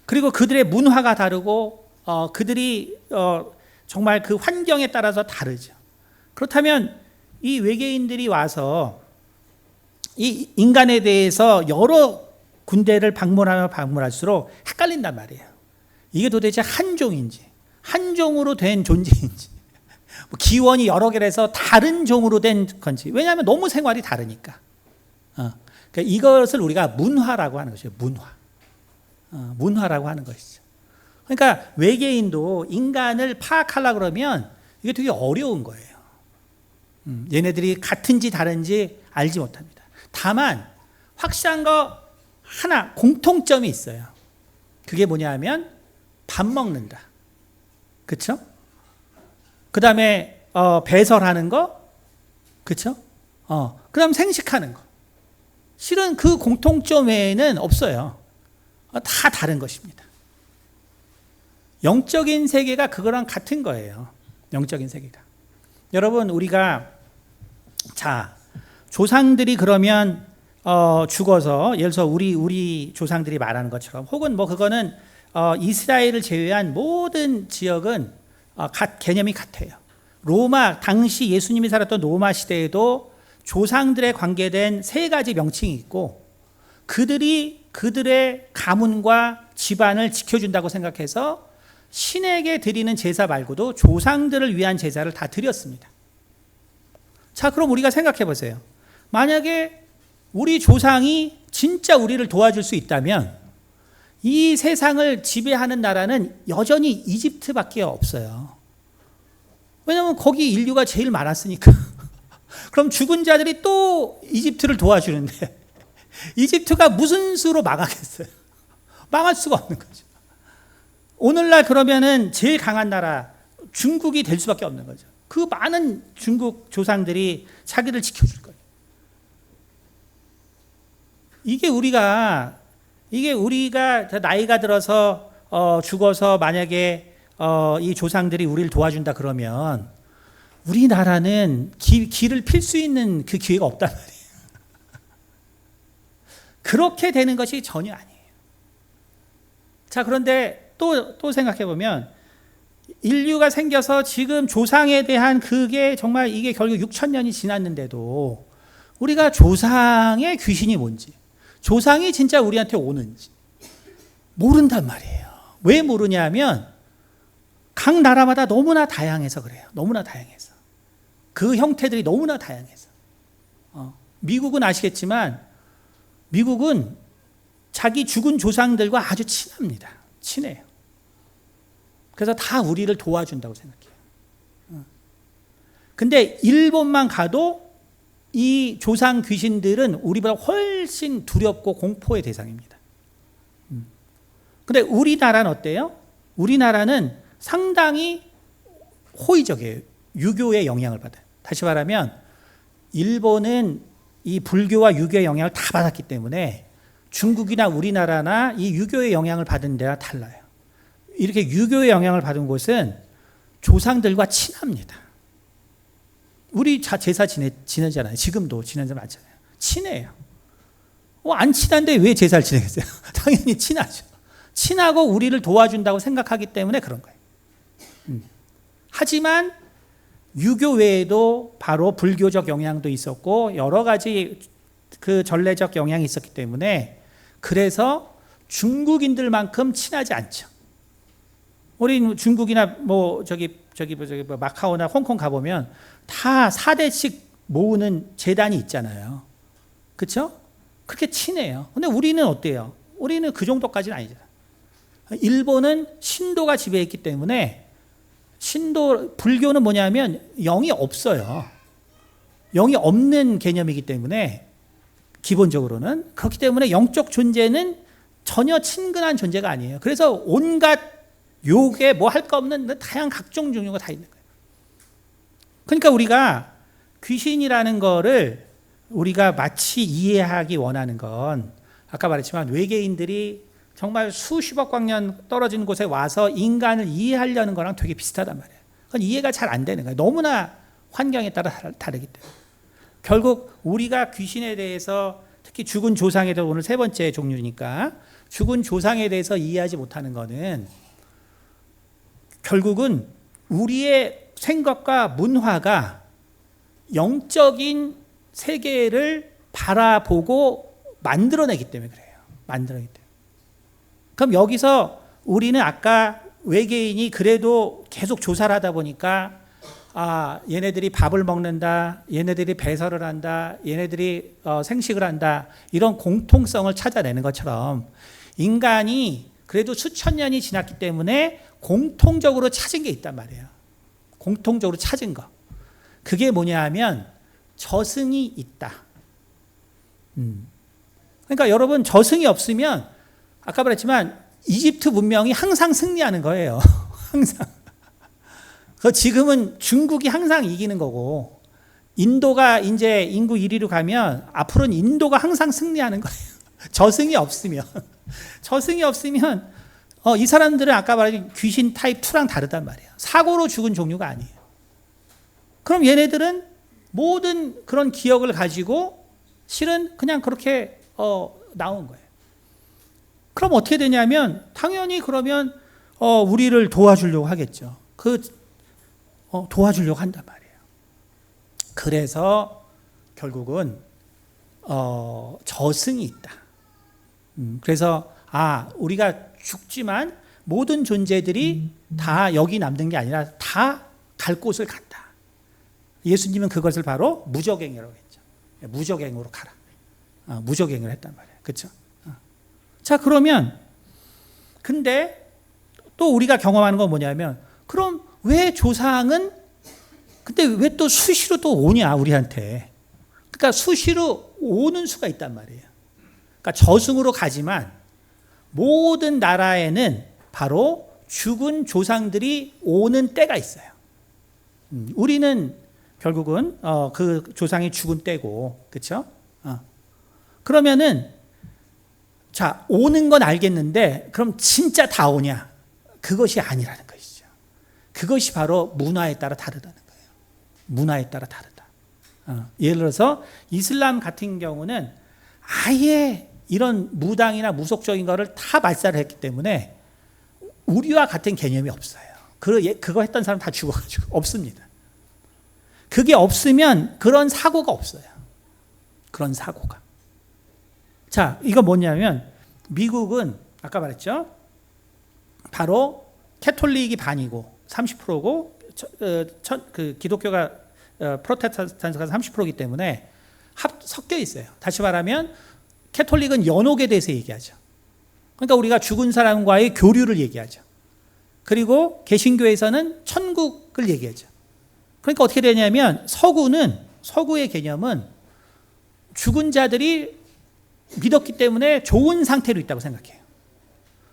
그리고 그들의 문화가 다르고 그들이 정말 그 환경에 따라서 다르죠. 그렇다면 이 외계인들이 와서 이 인간에 대해서 여러 군대를 방문하면 방문할수록 헷갈린단 말이에요. 이게 도대체 한 종인지, 한 종으로 된 존재인지, 기원이 여러 개라서 다른 종으로 된 건지. 왜냐하면 너무 생활이 다르니까. 그러니까 이것을 우리가 문화라고 하는 것이죠. 문화라고 하는 것이죠. 그러니까 외계인도 인간을 파악하려고 그러면 이게 되게 어려운 거예요. 얘네들이 같은지 다른지 알지 못합니다. 다만 확실한 거 하나, 공통점이 있어요. 그게 뭐냐면 밥 먹는다. 그렇죠? 그 다음에 배설하는 거, 그렇죠? 그 다음 생식하는 거. 실은 그 공통점 외에는 없어요. 다 다른 것입니다. 영적인 세계가 그거랑 같은 거예요. 영적인 세계가. 여러분 우리가 자 조상들이 그러면 죽어서 예를 들어서 우리 조상들이 말하는 것처럼 혹은 뭐 그거는 이스라엘을 제외한 모든 지역은 개념이 같아요. 로마 당시 예수님이 살았던 로마 시대에도 조상들에 관계된 세 가지 명칭이 있고 그들이 그들의 가문과 집안을 지켜준다고 생각해서 신에게 드리는 제사 말고도 조상들을 위한 제사를 다 드렸습니다. 자, 그럼 우리가 생각해 보세요. 만약에 우리 조상이 진짜 우리를 도와줄 수 있다면 이 세상을 지배하는 나라는 여전히 이집트밖에 없어요. 왜냐하면 거기 인류가 제일 많았으니까. 그럼 죽은 자들이 또 이집트를 도와주는데 이집트가 무슨 수로 망하겠어요? 망할 수가 없는 거죠. 오늘날 그러면은 제일 강한 나라 중국이 될 수밖에 없는 거죠. 그 많은 중국 조상들이 자기를 지켜줄 거예요. 이게 우리가 나이가 들어서 죽어서 만약에 이 조상들이 우리를 도와준다 그러면 우리나라는 길을 필 수 있는 그 기회가 없단 말이에요. 그렇게 되는 것이 전혀 아니에요. 자, 그런데 또 생각해 보면 인류가 생겨서 지금 조상에 대한 그게 정말 이게 결국 6,000년이 지났는데도 우리가 조상의 귀신이 뭔지, 조상이 진짜 우리한테 오는지 모른단 말이에요. 왜 모르냐면 각 나라마다 너무나 다양해서 그래요. 너무나 다양해서. 그 형태들이 너무나 다양해서. 미국은 아시겠지만 미국은 자기 죽은 조상들과 아주 친합니다. 친해요. 그래서 다 우리를 도와준다고 생각해요. 근데 일본만 가도 이 조상 귀신들은 우리보다 훨씬 두렵고 공포의 대상입니다. 근데 우리나라는 어때요? 우리나라는 상당히 호의적이에요. 유교의 영향을 받아요. 다시 말하면 일본은 이 불교와 유교의 영향을 다 받았기 때문에 중국이나 우리나라나 이 유교의 영향을 받은 데와 달라요. 이렇게 유교의 영향을 받은 곳은 조상들과 친합니다. 우리 제사 지내잖아요. 지금도 지내는 사람 많잖아요. 친해요. 안 친한데 왜 제사를 지내겠어요? 당연히 친하죠. 친하고 우리를 도와준다고 생각하기 때문에 그런 거예요. 하지만 유교 외에도 바로 불교적 영향도 있었고 여러 가지 그 전례적 영향이 있었기 때문에 그래서 중국인들만큼 친하지 않죠. 우리 중국이나 뭐 마카오나 홍콩 가보면 다 4대씩 모으는 재단이 있잖아요. 그렇죠? 그렇게 친해요. 근데 우리는 어때요? 우리는 그 정도까지는 아니잖아요. 일본은 신도가 지배했기 때문에 불교는 뭐냐면 영이 없어요. 영이 없는 개념이기 때문에 기본적으로는 그렇기 때문에 영적 존재는 전혀 친근한 존재가 아니에요. 그래서 온갖 욕에 뭐 할 거 없는 다양한 각종 종류가 다 있는 거예요. 그러니까 우리가 귀신이라는 거를 우리가 마치 이해하기 원하는 건 아까 말했지만 외계인들이 정말 수십억 광년 떨어진 곳에 와서 인간을 이해하려는 거랑 되게 비슷하단 말이에요. 그건 이해가 잘 안 되는 거예요. 너무나 환경에 따라 다르기 때문에. 결국 우리가 귀신에 대해서 특히 죽은 조상에 대해서 오늘 세 번째 종류니까 죽은 조상에 대해서 이해하지 못하는 거는 결국은 우리의 생각과 문화가 영적인 세계를 바라보고 만들어내기 때문에 그래요. 만들어내기 때문에. 그럼 여기서 우리는 아까 외계인이 그래도 계속 조사를 하다 보니까 얘네들이 밥을 먹는다, 얘네들이 배설을 한다, 얘네들이 생식을 한다 이런 공통성을 찾아내는 것처럼 인간이 그래도 수천 년이 지났기 때문에 공통적으로 찾은 게 있단 말이에요. 공통적으로 찾은 거. 그게 뭐냐 하면 저승이 있다. 그러니까 여러분 저승이 없으면 아까 말했지만 이집트 문명이 항상 승리하는 거예요. 항상. 지금은 중국이 항상 이기는 거고 인도가 이제 인구 1위로 가면 앞으로는 인도가 항상 승리하는 거예요. 저승이 없으면. 저승이 없으면 이 사람들은 아까 말한 귀신 타입 2랑 다르단 말이에요. 사고로 죽은 종류가 아니에요. 그럼 얘네들은 모든 그런 기억을 가지고 실은 그냥 그렇게 나온 거예요. 그럼 어떻게 되냐면 당연히 그러면 우리를 도와주려고 하겠죠. 도와주려고 한단 말이에요. 그래서 결국은 저승이 있다. 그래서 우리가 죽지만 모든 존재들이 다 여기 남는 게 아니라 다 갈 곳을 간다. 예수님은 그것을 바로 무적행이라고 했죠. 무적행으로 가라. 무적행을 했단 말이에요. 그렇죠? 자, 그러면 근데 또 우리가 경험하는 건 뭐냐면, 그럼 왜 조상은 근데 왜 또 수시로 또 오냐 우리한테. 그러니까 수시로 오는 수가 있단 말이에요. 그러니까 저승으로 가지만 모든 나라에는 바로 죽은 조상들이 오는 때가 있어요. 우리는 결국은 그 조상이 죽은 때고, 그렇죠? 그러면은 자, 오는 건 알겠는데 그럼 진짜 다 오냐? 그것이 아니라는 것이죠. 그것이 바로 문화에 따라 다르다는 거예요. 문화에 따라 다르다. 예를 들어서 이슬람 같은 경우는 아예 이런 무당이나 무속적인 거를 다 말살을 했기 때문에 우리와 같은 개념이 없어요. 그거 했던 사람 다 죽어가지고 없습니다. 그게 없으면 그런 사고가 없어요. 그런 사고가. 자, 이거 뭐냐면 미국은 아까 말했죠. 바로 캐톨릭이 반이고 30%고 기독교가 프로테스탄트가 30%이기 때문에 섞여 있어요. 다시 말하면 캐톨릭은 연옥에 대해서 얘기하죠. 그러니까 우리가 죽은 사람과의 교류를 얘기하죠. 그리고 개신교에서는 천국을 얘기하죠. 그러니까 어떻게 되냐면 서구의 개념은 죽은 자들이 믿었기 때문에 좋은 상태로 있다고 생각해요.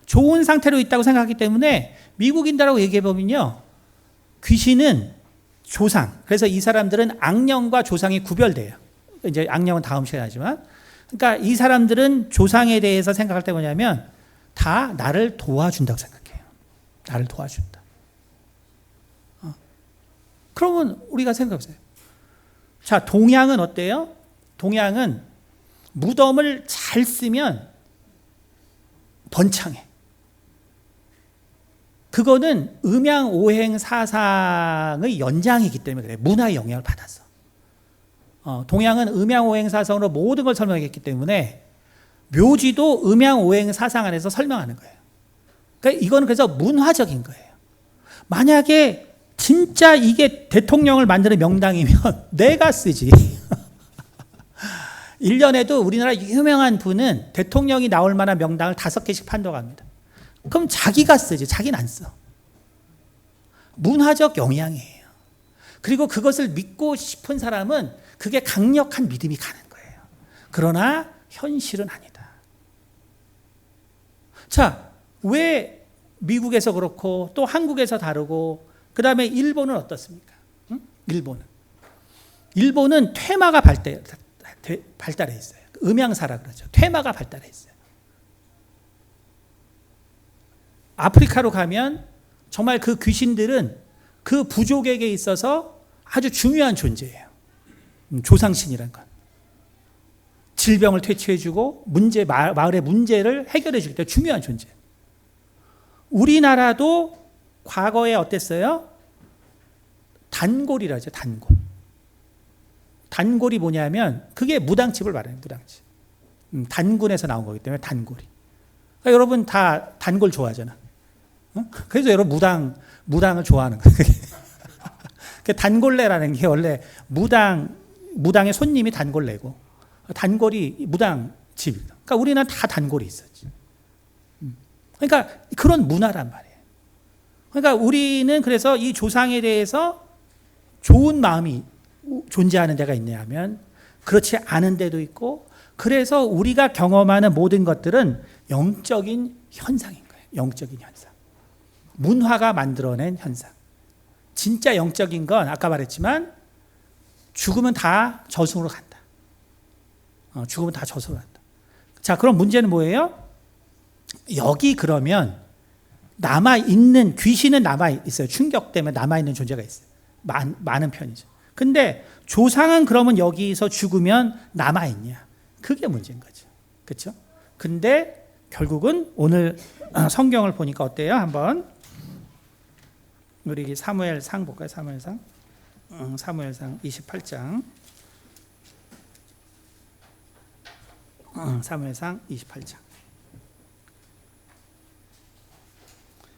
좋은 상태로 있다고 생각하기 때문에 미국인들하고 얘기해보면요, 귀신은 조상, 그래서 이 사람들은 악령과 조상이 구별돼요. 이제 악령은 다음 시간에 하지만, 그러니까 이 사람들은 조상에 대해서 생각할 때 뭐냐면 다 나를 도와준다고 생각해요. 나를 도와준다. 그러면 우리가 생각해보세요. 자, 동양은 어때요? 동양은 무덤을 잘 쓰면 번창해. 그거는 음양오행 사상의 연장이기 때문에 그래. 문화의 영향을 받았어. 동양은 음양오행 사상으로 모든 걸 설명했기 때문에 묘지도 음양오행 사상 안에서 설명하는 거예요. 그러니까 이건 그래서 문화적인 거예요. 만약에 진짜 이게 대통령을 만드는 명당이면 내가 쓰지. 1년에도 우리나라 유명한 분은 대통령이 나올 만한 명당을 5개씩 판독합니다. 그럼 자기가 쓰지. 자기는 안 써. 문화적 영향이에요. 그리고 그것을 믿고 싶은 사람은 그게 강력한 믿음이 가는 거예요. 그러나 현실은 아니다. 자, 왜 미국에서 그렇고 또 한국에서 다르고 그 다음에 일본은 어떻습니까? 응? 일본은 퇴마가 발달해 있어요. 음양사라 그러죠. 퇴마가 발달해 있어요. 아프리카로 가면 정말 그 귀신들은 그 부족에게 있어서 아주 중요한 존재예요. 조상신이란 건. 질병을 퇴치해주고 마을의 문제를 해결해줄 때 중요한 존재. 우리나라도 과거에 어땠어요? 단골이라죠. 단골. 단골이 뭐냐면 그게 무당집을 말해요. 무당집. 단군에서 나온 거기 때문에 단골이. 그러니까 여러분 다 단골 좋아하잖아. 그래서 여러분 무당을 좋아하는 거예요. 단골레라는 게 원래 무당의 손님이 단골레고 단골이 무당집. 그러니까 우리는 다 단골이 있었지. 그러니까 그런 문화란 말이에요. 그러니까 우리는 그래서 이 조상에 대해서 좋은 마음이 존재하는 데가 있냐 하면 그렇지 않은 데도 있고, 그래서 우리가 경험하는 모든 것들은 영적인 현상인 거예요. 영적인 현상. 문화가 만들어낸 현상. 진짜 영적인 건 아까 말했지만 죽으면 다 저승으로 간다. 죽으면 다 저승으로 간다. 자, 그럼 문제는 뭐예요? 여기 그러면 남아있는 귀신은 남아있어요. 충격 때문에 남아있는 존재가 있어요. 많은 편이죠. 근데 조상은 그러면 여기서 죽으면 남아있냐? 그게 문제인 거죠. 그렇죠? 근데 결국은 오늘 성경을 보니까 어때요? 한번 우리 사무엘상 볼까요? 사무엘상 28장. 사무엘상 28장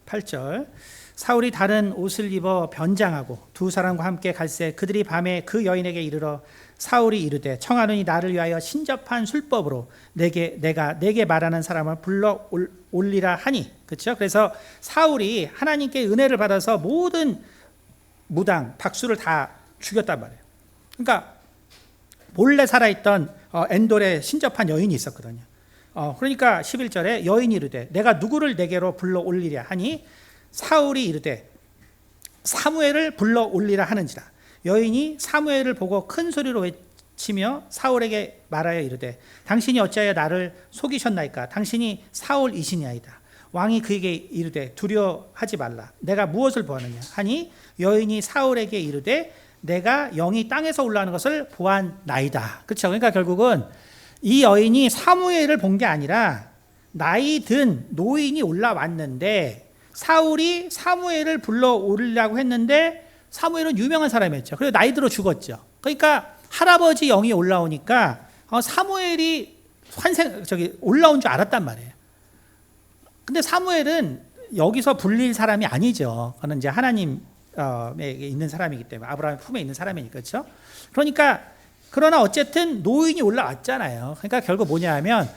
8절. 사울이 다른 옷을 입어 변장하고 두 사람과 함께 갈새 그들이 밤에 그 여인에게 이르러 사울이 이르되 청하노니 나를 위하여 신접한 술법으로 내가 내게 말하는 사람을 불러 올리라 하니. 그렇죠? 그래서 사울이 하나님께 은혜를 받아서 모든 무당 박수를 다 죽였단 말이에요. 그러니까 몰래 살아있던 엔돌에 신접한 여인이 있었거든요. 그러니까 11절에 여인이 이르되 내가 누구를 내게로 불러 올리랴 하니 사울이 이르되 사무엘을 불러 올리라 하는지라. 여인이 사무엘을 보고 큰 소리로 외치며 사울에게 말하여 이르되 당신이 어찌하여 나를 속이셨나이까? 당신이 사울이시니이다. 왕이 그에게 이르되 두려워하지 말라. 내가 무엇을 보았느냐 하니 여인이 사울에게 이르되 내가 영이 땅에서 올라오는 것을 보았나이다. 그렇죠? 그러니까 결국은 이 여인이 사무엘을 본 게 아니라 나이 든 노인이 올라왔는데 사울이 사무엘을 불러 오르려고 했는데 사무엘은 유명한 사람이었죠. 그래서 나이 들어 죽었죠. 그러니까 할아버지 영이 올라오니까 사무엘이 올라온 줄 알았단 말이에요. 근데 사무엘은 여기서 불릴 사람이 아니죠. 그는 이제 하나님에 있는 사람이기 때문에 아브라함의 품에 있는 사람이니까. 그렇죠? 그러나 어쨌든 노인이 올라왔잖아요. 그러니까 결국 뭐냐면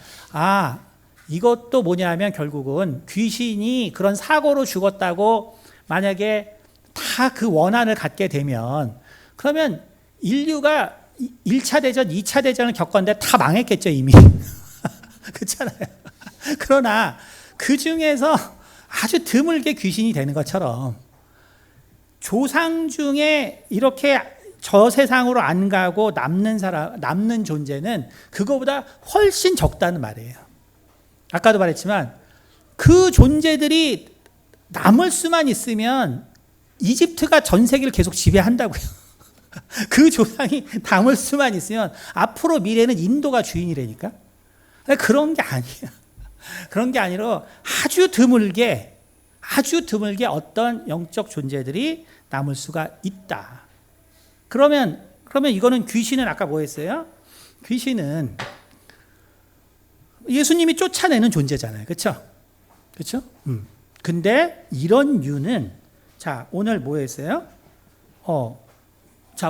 이것도 뭐냐면 결국은 귀신이 그런 사고로 죽었다고 만약에 다 그 원한을 갖게 되면 그러면 인류가 1차 대전, 2차 대전을 겪었는데 다 망했겠죠 이미. 그렇잖아요. 그러나 그 중에서 아주 드물게 귀신이 되는 것처럼 조상 중에 이렇게 저 세상으로 안 가고 남는 존재는 그거보다 훨씬 적다는 말이에요. 아까도 말했지만 그 존재들이 남을 수만 있으면 이집트가 전 세계를 계속 지배한다고요. 그 조상이 남을 수만 있으면 앞으로 미래는 인도가 주인이라니까. 그런 게 아니야. 그런 게 아니라 아주 드물게 어떤 영적 존재들이 남을 수가 있다. 그러면 이거는 귀신은 아까 뭐 했어요? 귀신은 예수님이 쫓아내는 존재잖아요. 그렇죠? 그렇죠? 근데 이런 유는 오늘 뭐 했어요?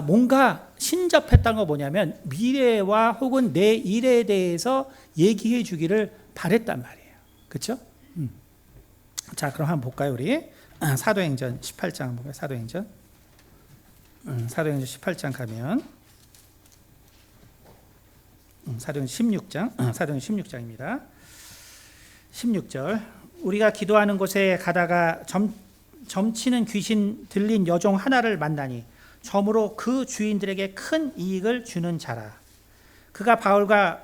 뭔가 신접했다는 거 뭐냐면 미래와 혹은 내 일에 대해서 얘기해 주기를 바랬단 말이에요. 그렇죠? 그럼 한번 볼까요, 우리? 사도행전 18장 한번 볼까요? 사도행전 18장 가면 사도행전 16장입니다. 16절. 우리가 기도하는 곳에 가다가 점치는 귀신 들린 여종 하나를 만나니 점으로 그 주인들에게 큰 이익을 주는 자라. 그가 바울과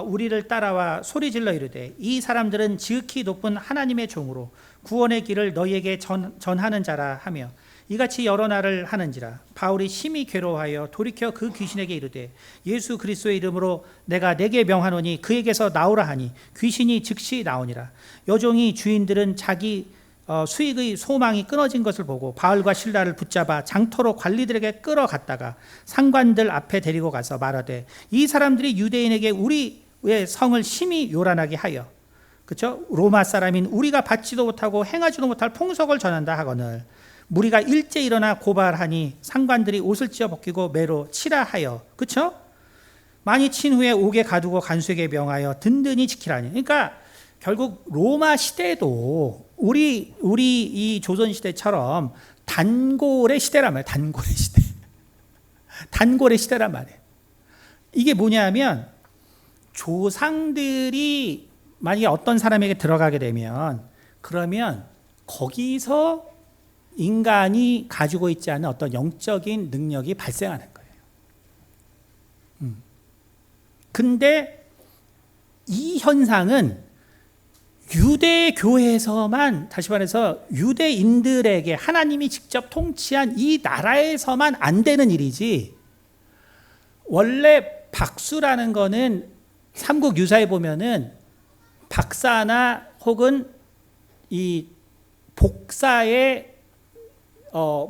우리를 따라와 소리질러 이르되 이 사람들은 지극히 높은 하나님의 종으로 구원의 길을 너희에게 전하는 자라 하며 이같이 여러 날을 하는지라. 바울이 심히 괴로워하여 돌이켜 그 귀신에게 이르되 예수 그리스도의 이름으로 내가 내게 명하노니 그에게서 나오라 하니 귀신이 즉시 나오니라. 여종이 주인들은 자기 수익의 소망이 끊어진 것을 보고 바울과 실라를 붙잡아 장터로 관리들에게 끌어갔다가 상관들 앞에 데리고 가서 말하되 이 사람들이 유대인에게 우리의 성을 심히 요란하게 하여, 그렇죠? 로마 사람인 우리가 받지도 못하고 행하지도 못할 풍속을 전한다 하거늘 무리가 일제 일어나 고발하니 상관들이 옷을 찢어 벗기고 매로 치라 하여, 그렇죠? 많이 친 후에 옥에 가두고 간수에게 명하여 든든히 지키라니. 그러니까 결국 로마 시대도 우리 이 조선 시대처럼 단골의 시대란 말이에요. 단골의 시대. 단골의 시대란 말이에요. 이게 뭐냐면 조상들이 만약에 어떤 사람에게 들어가게 되면 그러면 거기서 인간이 가지고 있지 않은 어떤 영적인 능력이 발생하는 거예요. 근데 이 현상은 유대 교회에서만, 다시 말해서 유대인들에게 하나님이 직접 통치한 이 나라에서만 안 되는 일이지, 원래 박수라는 거는 삼국 유사에 보면은 박사나 혹은 이 복사의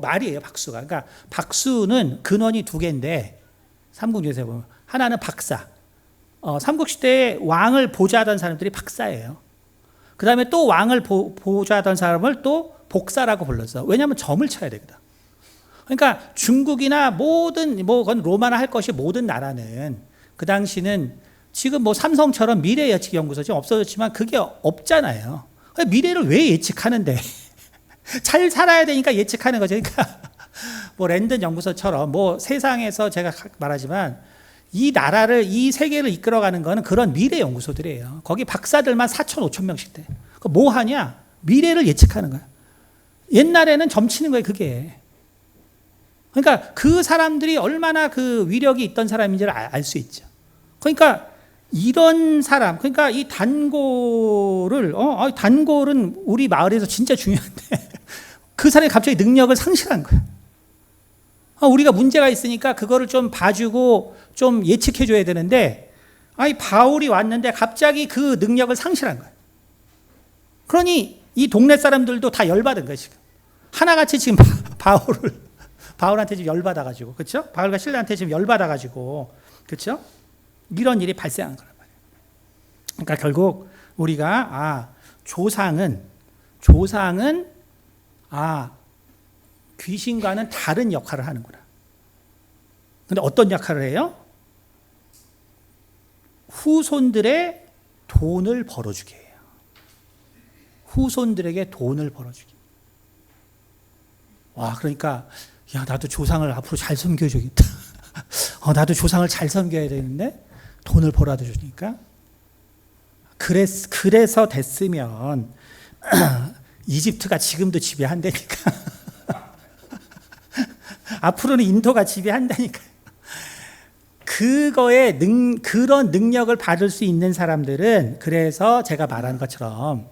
말이에요, 박수가. 그러니까 박수는 근원이 두 개인데, 삼국 유사에 보면 하나는 박사. 삼국시대에 왕을 보좌하던 사람들이 박사예요. 그 다음에 또 왕을 보좌하던 사람을 또 복사라고 불렀어. 왜냐하면 점을 쳐야 되거든. 그러니까 중국이나 모든, 그건 로마나 할 것이 모든 나라는 그 당시는 지금 삼성처럼 미래 예측 연구소 지금 없어졌지만 그게 없잖아요. 미래를 왜 예측하는데? 잘 살아야 되니까 예측하는 거죠. 그러니까 랜든 연구소처럼 세상에서 제가 말하지만 이 나라를, 이 세계를 이끌어가는 거는 그런 미래 연구소들이에요. 거기 박사들만 4천, 5천 명씩 돼. 뭐 하냐? 미래를 예측하는 거야. 옛날에는 점치는 거예요, 그게. 그러니까 그 사람들이 얼마나 그 위력이 있던 사람인지를 알 수 있죠. 그러니까 이런 사람, 그러니까 이 단골을, 단골은 우리 마을에서 진짜 중요한데 그 사람이 갑자기 능력을 상실한 거야. 우리가 문제가 있으니까 그거를 좀 봐주고 좀 예측해줘야 되는데, 바울이 왔는데 갑자기 그 능력을 상실한 거야. 그러니 이 동네 사람들도 다 열받은 거야, 지금. 하나같이 지금 바울한테 지금 열받아가지고, 그쵸? 바울과 실라한테 지금 열받아가지고, 그쵸? 이런 일이 발생한 거란 말이에요. 그러니까 결국 우리가, 조상은, 귀신과는 다른 역할을 하는구나. 근데 어떤 역할을 해요? 후손들의 돈을 벌어주게 해요. 후손들에게 돈을 벌어주게. 그러니까, 나도 조상을 앞으로 잘 섬겨줘야겠다. 나도 조상을 잘 섬겨야 되는데, 돈을 벌어다 주니까. 그래서 됐으면, 이집트가 지금도 지배한다니까. 앞으로는 인도가 지배한다니까. 그런 능력을 받을 수 있는 사람들은, 그래서 제가 말한 것처럼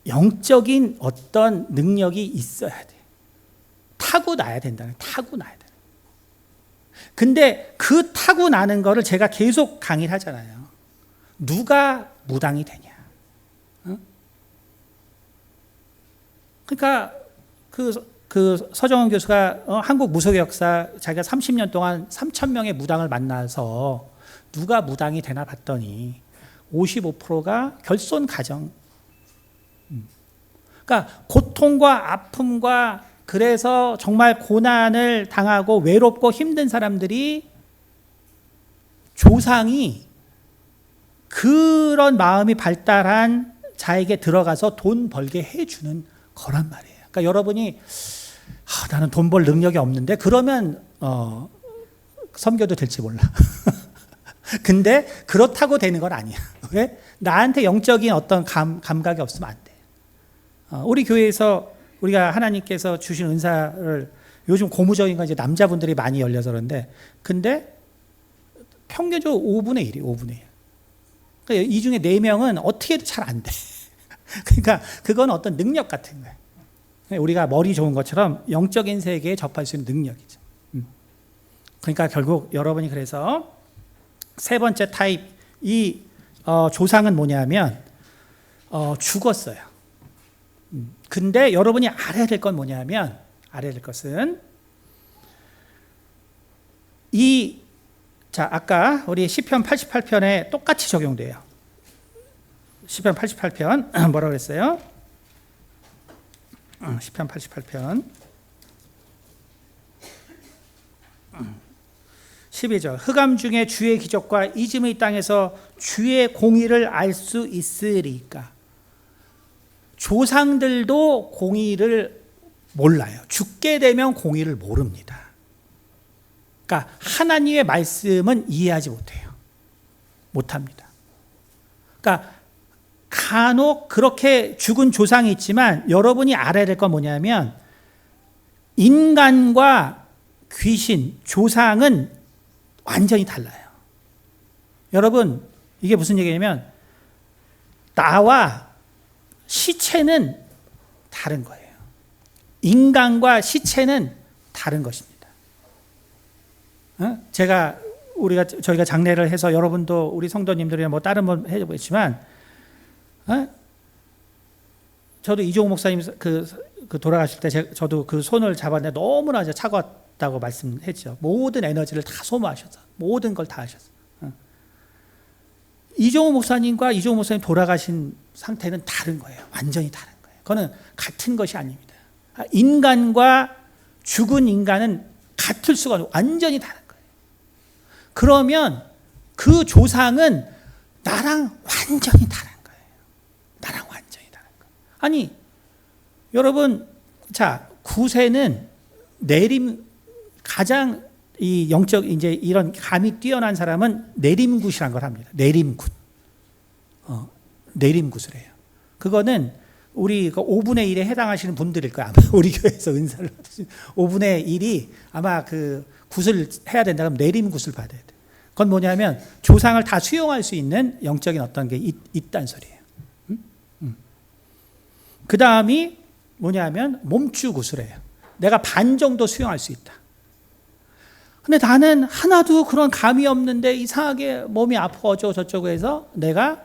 영적인 어떤 능력이 있어야 돼. 타고나야 된다는, 타고나야 돼. 근데 그 타고나는 거를 제가 계속 강의를 하잖아요. 누가 무당이 되냐. 그러니까 그 서정원 교수가 한국 무속의 역사, 자기가 30년 동안 3,000명의 무당을 만나서 누가 무당이 되나 봤더니 55%가 결손 가정. 그러니까 고통과 아픔과, 그래서 정말 고난을 당하고 외롭고 힘든 사람들이, 조상이 그런 마음이 발달한 자에게 들어가서 돈 벌게 해주는 거란 말이에요. 그러니까 여러분이 나는 돈 벌 능력이 없는데, 그러면 섬겨도 될지 몰라. 근데 그렇다고 되는 건 아니야. 왜? 나한테 영적인 어떤 감각이 없으면 안 돼. 우리 교회에서 우리가 하나님께서 주신 은사를, 요즘 고무적인 건 이제 남자분들이 많이 열려서 그런데, 근데 평균적으로 5분의 1이에요, 5분의 1. 그러니까 이 중에 4명은 어떻게 해도 잘 안 돼. 그러니까 그건 어떤 능력 같은 거예요. 우리가 머리 좋은 것처럼 영적인 세계에 접할 수 있는 능력이죠. 그러니까 결국 여러분이, 그래서 세 번째 타입, 이 조상은 뭐냐면 죽었어요. 근데 여러분이 알아야 될 건 뭐냐면, 알아야 될 것은 아까 우리 시편 88편에 똑같이 적용돼요. 시편 88편 뭐라고 그랬어요? 시편 88편 12절. 흑암 중에 주의 기적과 이짐의 땅에서 주의 공의를 알 수 있으리까. 조상들도 공의를 몰라요. 죽게 되면 공의를 모릅니다. 그러니까 하나님의 말씀은 이해하지 못해요. 못합니다. 그러니까 간혹 그렇게 죽은 조상이 있지만, 여러분이 알아야 될 건 뭐냐면, 인간과 귀신, 조상은 완전히 달라요. 여러분, 이게 무슨 얘기냐면, 나와 시체는 다른 거예요. 인간과 시체는 다른 것입니다. 저희가 장례를 해서 여러분도 우리 성도님들이나 뭐 다른 분 해보겠지만, 저도 이종호 목사님 그 돌아가실 때 저도 그 손을 잡았는데 너무나 차가웠다고 말씀했죠. 모든 에너지를 다 소모하셔서 모든 걸 다 하셔서. 이종호 목사님과 이종호 목사님 돌아가신 상태는 다른 거예요. 완전히 다른 거예요. 그거는 같은 것이 아닙니다. 인간과 죽은 인간은 같을 수가 없고 완전히 다른 거예요. 그러면 그 조상은 나랑 완전히 다른 거예요. 나랑 완전히 다른 거예요. 아니, 여러분, 자, 구세는 가장 이 영적 이제 이런 감이 뛰어난 사람은 내림굿이란 걸 합니다. 내림굿. 내림굿을 해요. 그거는 우리 5분의 1에 해당하시는 분들일 거야. 아마 우리 교회에서 은사를 받으신 5분의 1이 아마 그 굿을 해야 된다 그러면 내림굿을 받아야 돼. 그건 뭐냐면 조상을 다 수용할 수 있는 영적인 어떤 게 있단 소리예요. 그 다음이 뭐냐면 몸주굿을 해요. 내가 반 정도 수용할 수 있다. 근데 나는 하나도 그런 감이 없는데 이상하게 몸이 아파져 저쪽에서 내가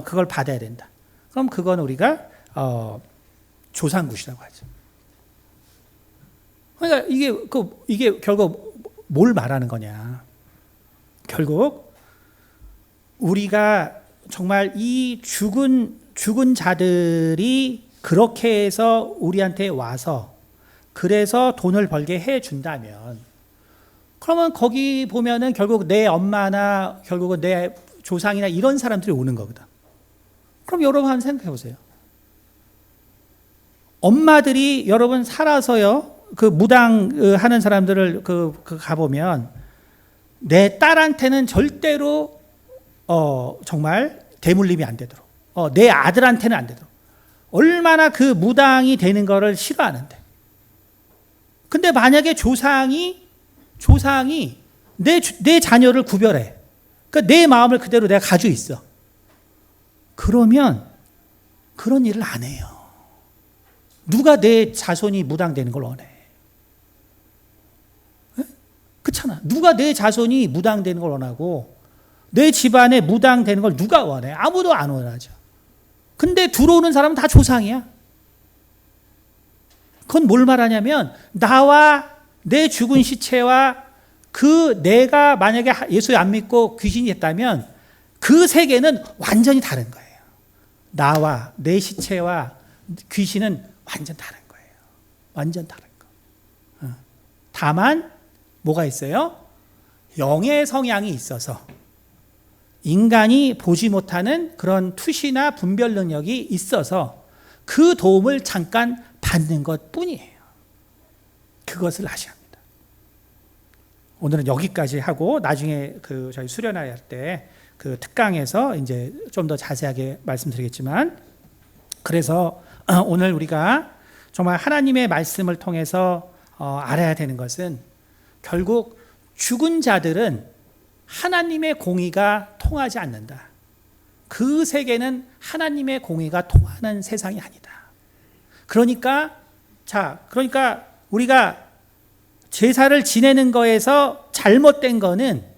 그걸 받아야 된다. 그럼 그건 우리가 조상굿이라고 하죠. 그러니까 이게 결국 뭘 말하는 거냐? 결국 우리가 정말 이 죽은 자들이 그렇게 해서 우리한테 와서 그래서 돈을 벌게 해 준다면, 그러면 거기 보면은 결국 내 엄마나 결국은 내 조상이나 이런 사람들이 오는 거거든. 그럼 여러분 한번 생각해 보세요. 엄마들이 여러분 살아서요, 그 무당 하는 사람들을 가보면 내 딸한테는 절대로 정말 대물림이 안 되도록, 내 아들한테는 안 되도록 얼마나 그 무당이 되는 거를 싫어하는데, 근데 만약에 조상이 내 자녀를 구별해, 그러니까 내 마음을 그대로 내가 가지고 있어, 그러면 그런 일을 안 해요. 누가 내 자손이 무당되는 걸 원해? 그렇잖아. 누가 내 자손이 무당되는 걸 원하고 내 집안에 무당되는 걸 누가 원해? 아무도 안 원하죠. 근데 들어오는 사람은 다 조상이야. 그건 뭘 말하냐면 나와 내 죽은 시체와 내가 만약에 예수 안 믿고 귀신이 했다면 그 세계는 완전히 다른 거예요. 나와 내 시체와 귀신은 완전 다른 거예요. 완전 다른 거. 다만 뭐가 있어요? 영의 성향이 있어서 인간이 보지 못하는 그런 투시나 분별 능력이 있어서 그 도움을 잠깐 받는 것 뿐이에요. 그것을 아셔야 합니다. 오늘은 여기까지 하고 나중에 저희 수련회 때 그 특강에서 이제 좀 더 자세하게 말씀드리겠지만, 그래서 오늘 우리가 정말 하나님의 말씀을 통해서 알아야 되는 것은 결국 죽은 자들은 하나님의 공의가 통하지 않는다. 그 세계는 하나님의 공의가 통하는 세상이 아니다. 그러니까 우리가 제사를 지내는 거에서 잘못된 거는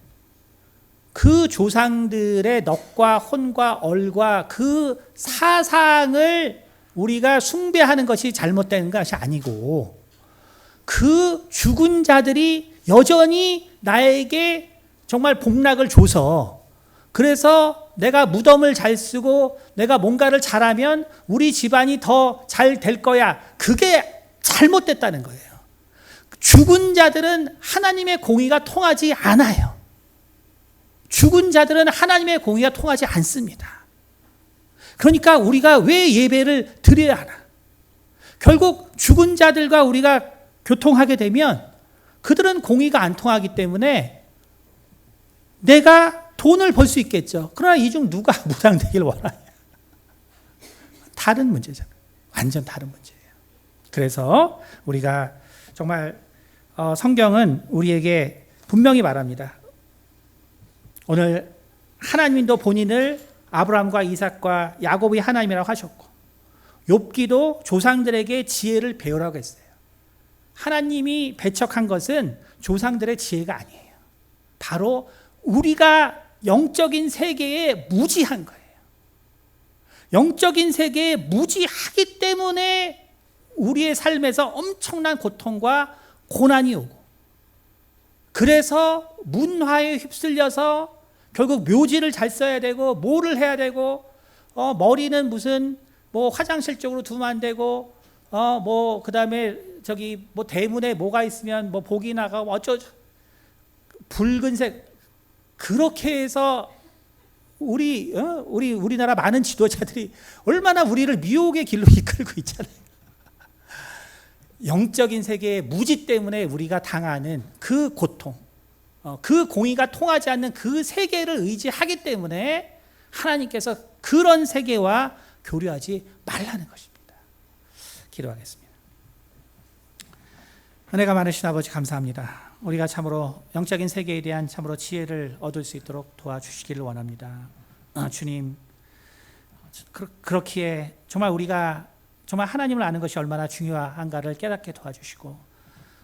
그 조상들의 넋과 혼과 얼과 그 사상을 우리가 숭배하는 것이 잘못된 것이 아니고, 그 죽은 자들이 여전히 나에게 정말 복락을 줘서, 그래서 내가 무덤을 잘 쓰고 내가 뭔가를 잘하면 우리 집안이 더 잘 될 거야. 그게 잘못됐다는 거예요. 죽은 자들은 하나님의 공의가 통하지 않아요. 죽은 자들은 하나님의 공의가 통하지 않습니다. 그러니까 우리가 왜 예배를 드려야 하나? 결국 죽은 자들과 우리가 교통하게 되면 그들은 공의가 안 통하기 때문에 내가 돈을 벌 수 있겠죠. 그러나 이 중 누가 무당되길 원하냐? 다른 문제잖아요. 완전 다른 문제예요. 그래서 우리가 정말 성경은 우리에게 분명히 말합니다. 오늘 하나님도 본인을 아브라함과 이삭과 야곱이 하나님이라고 하셨고, 욥기도 조상들에게 지혜를 배우라고 했어요. 하나님이 배척한 것은 조상들의 지혜가 아니에요. 바로 우리가 영적인 세계에 무지한 거예요. 영적인 세계에 무지하기 때문에 우리의 삶에서 엄청난 고통과 고난이 오고, 그래서 문화에 휩쓸려서 결국 묘지를 잘 써야 되고 뭐를 해야 되고, 머리는 무슨 뭐 화장실 쪽으로 두면 안 되고, 뭐 그다음에 저기 뭐 대문에 뭐가 있으면 뭐 복이 나가고 어쩌죠. 붉은색 그렇게 해서 우리나라 많은 지도자들이 얼마나 우리를 미혹의 길로 이끌고 있잖아요. 영적인 세계의 무지 때문에 우리가 당하는 그 고통, 그 공의가 통하지 않는 그 세계를 의지하기 때문에 하나님께서 그런 세계와 교류하지 말라는 것입니다. 기도하겠습니다. 은혜가 많으신 아버지 감사합니다. 우리가 참으로 영적인 세계에 대한 참으로 지혜를 얻을 수 있도록 도와주시기를 원합니다. 주님, 그렇기에 정말 우리가 정말 하나님을 아는 것이 얼마나 중요한가를 깨닫게 도와주시고,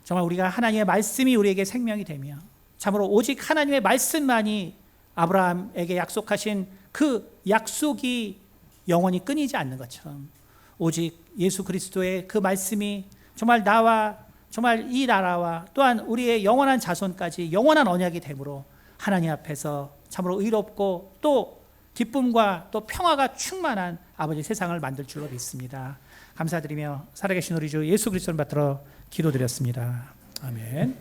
정말 우리가 하나님의 말씀이 우리에게 생명이 되며 참으로 오직 하나님의 말씀만이 아브라함에게 약속하신 그 약속이 영원히 끊이지 않는 것처럼, 오직 예수 그리스도의 그 말씀이 정말 나와 정말 이 나라와 또한 우리의 영원한 자손까지 영원한 언약이 되므로 하나님 앞에서 참으로 의롭고 또 기쁨과 또 평화가 충만한 아버지 세상을 만들 줄로 믿습니다. 감사드리며 살아계신 우리 주 예수 그리스도를 받들어 기도드렸습니다. 아멘.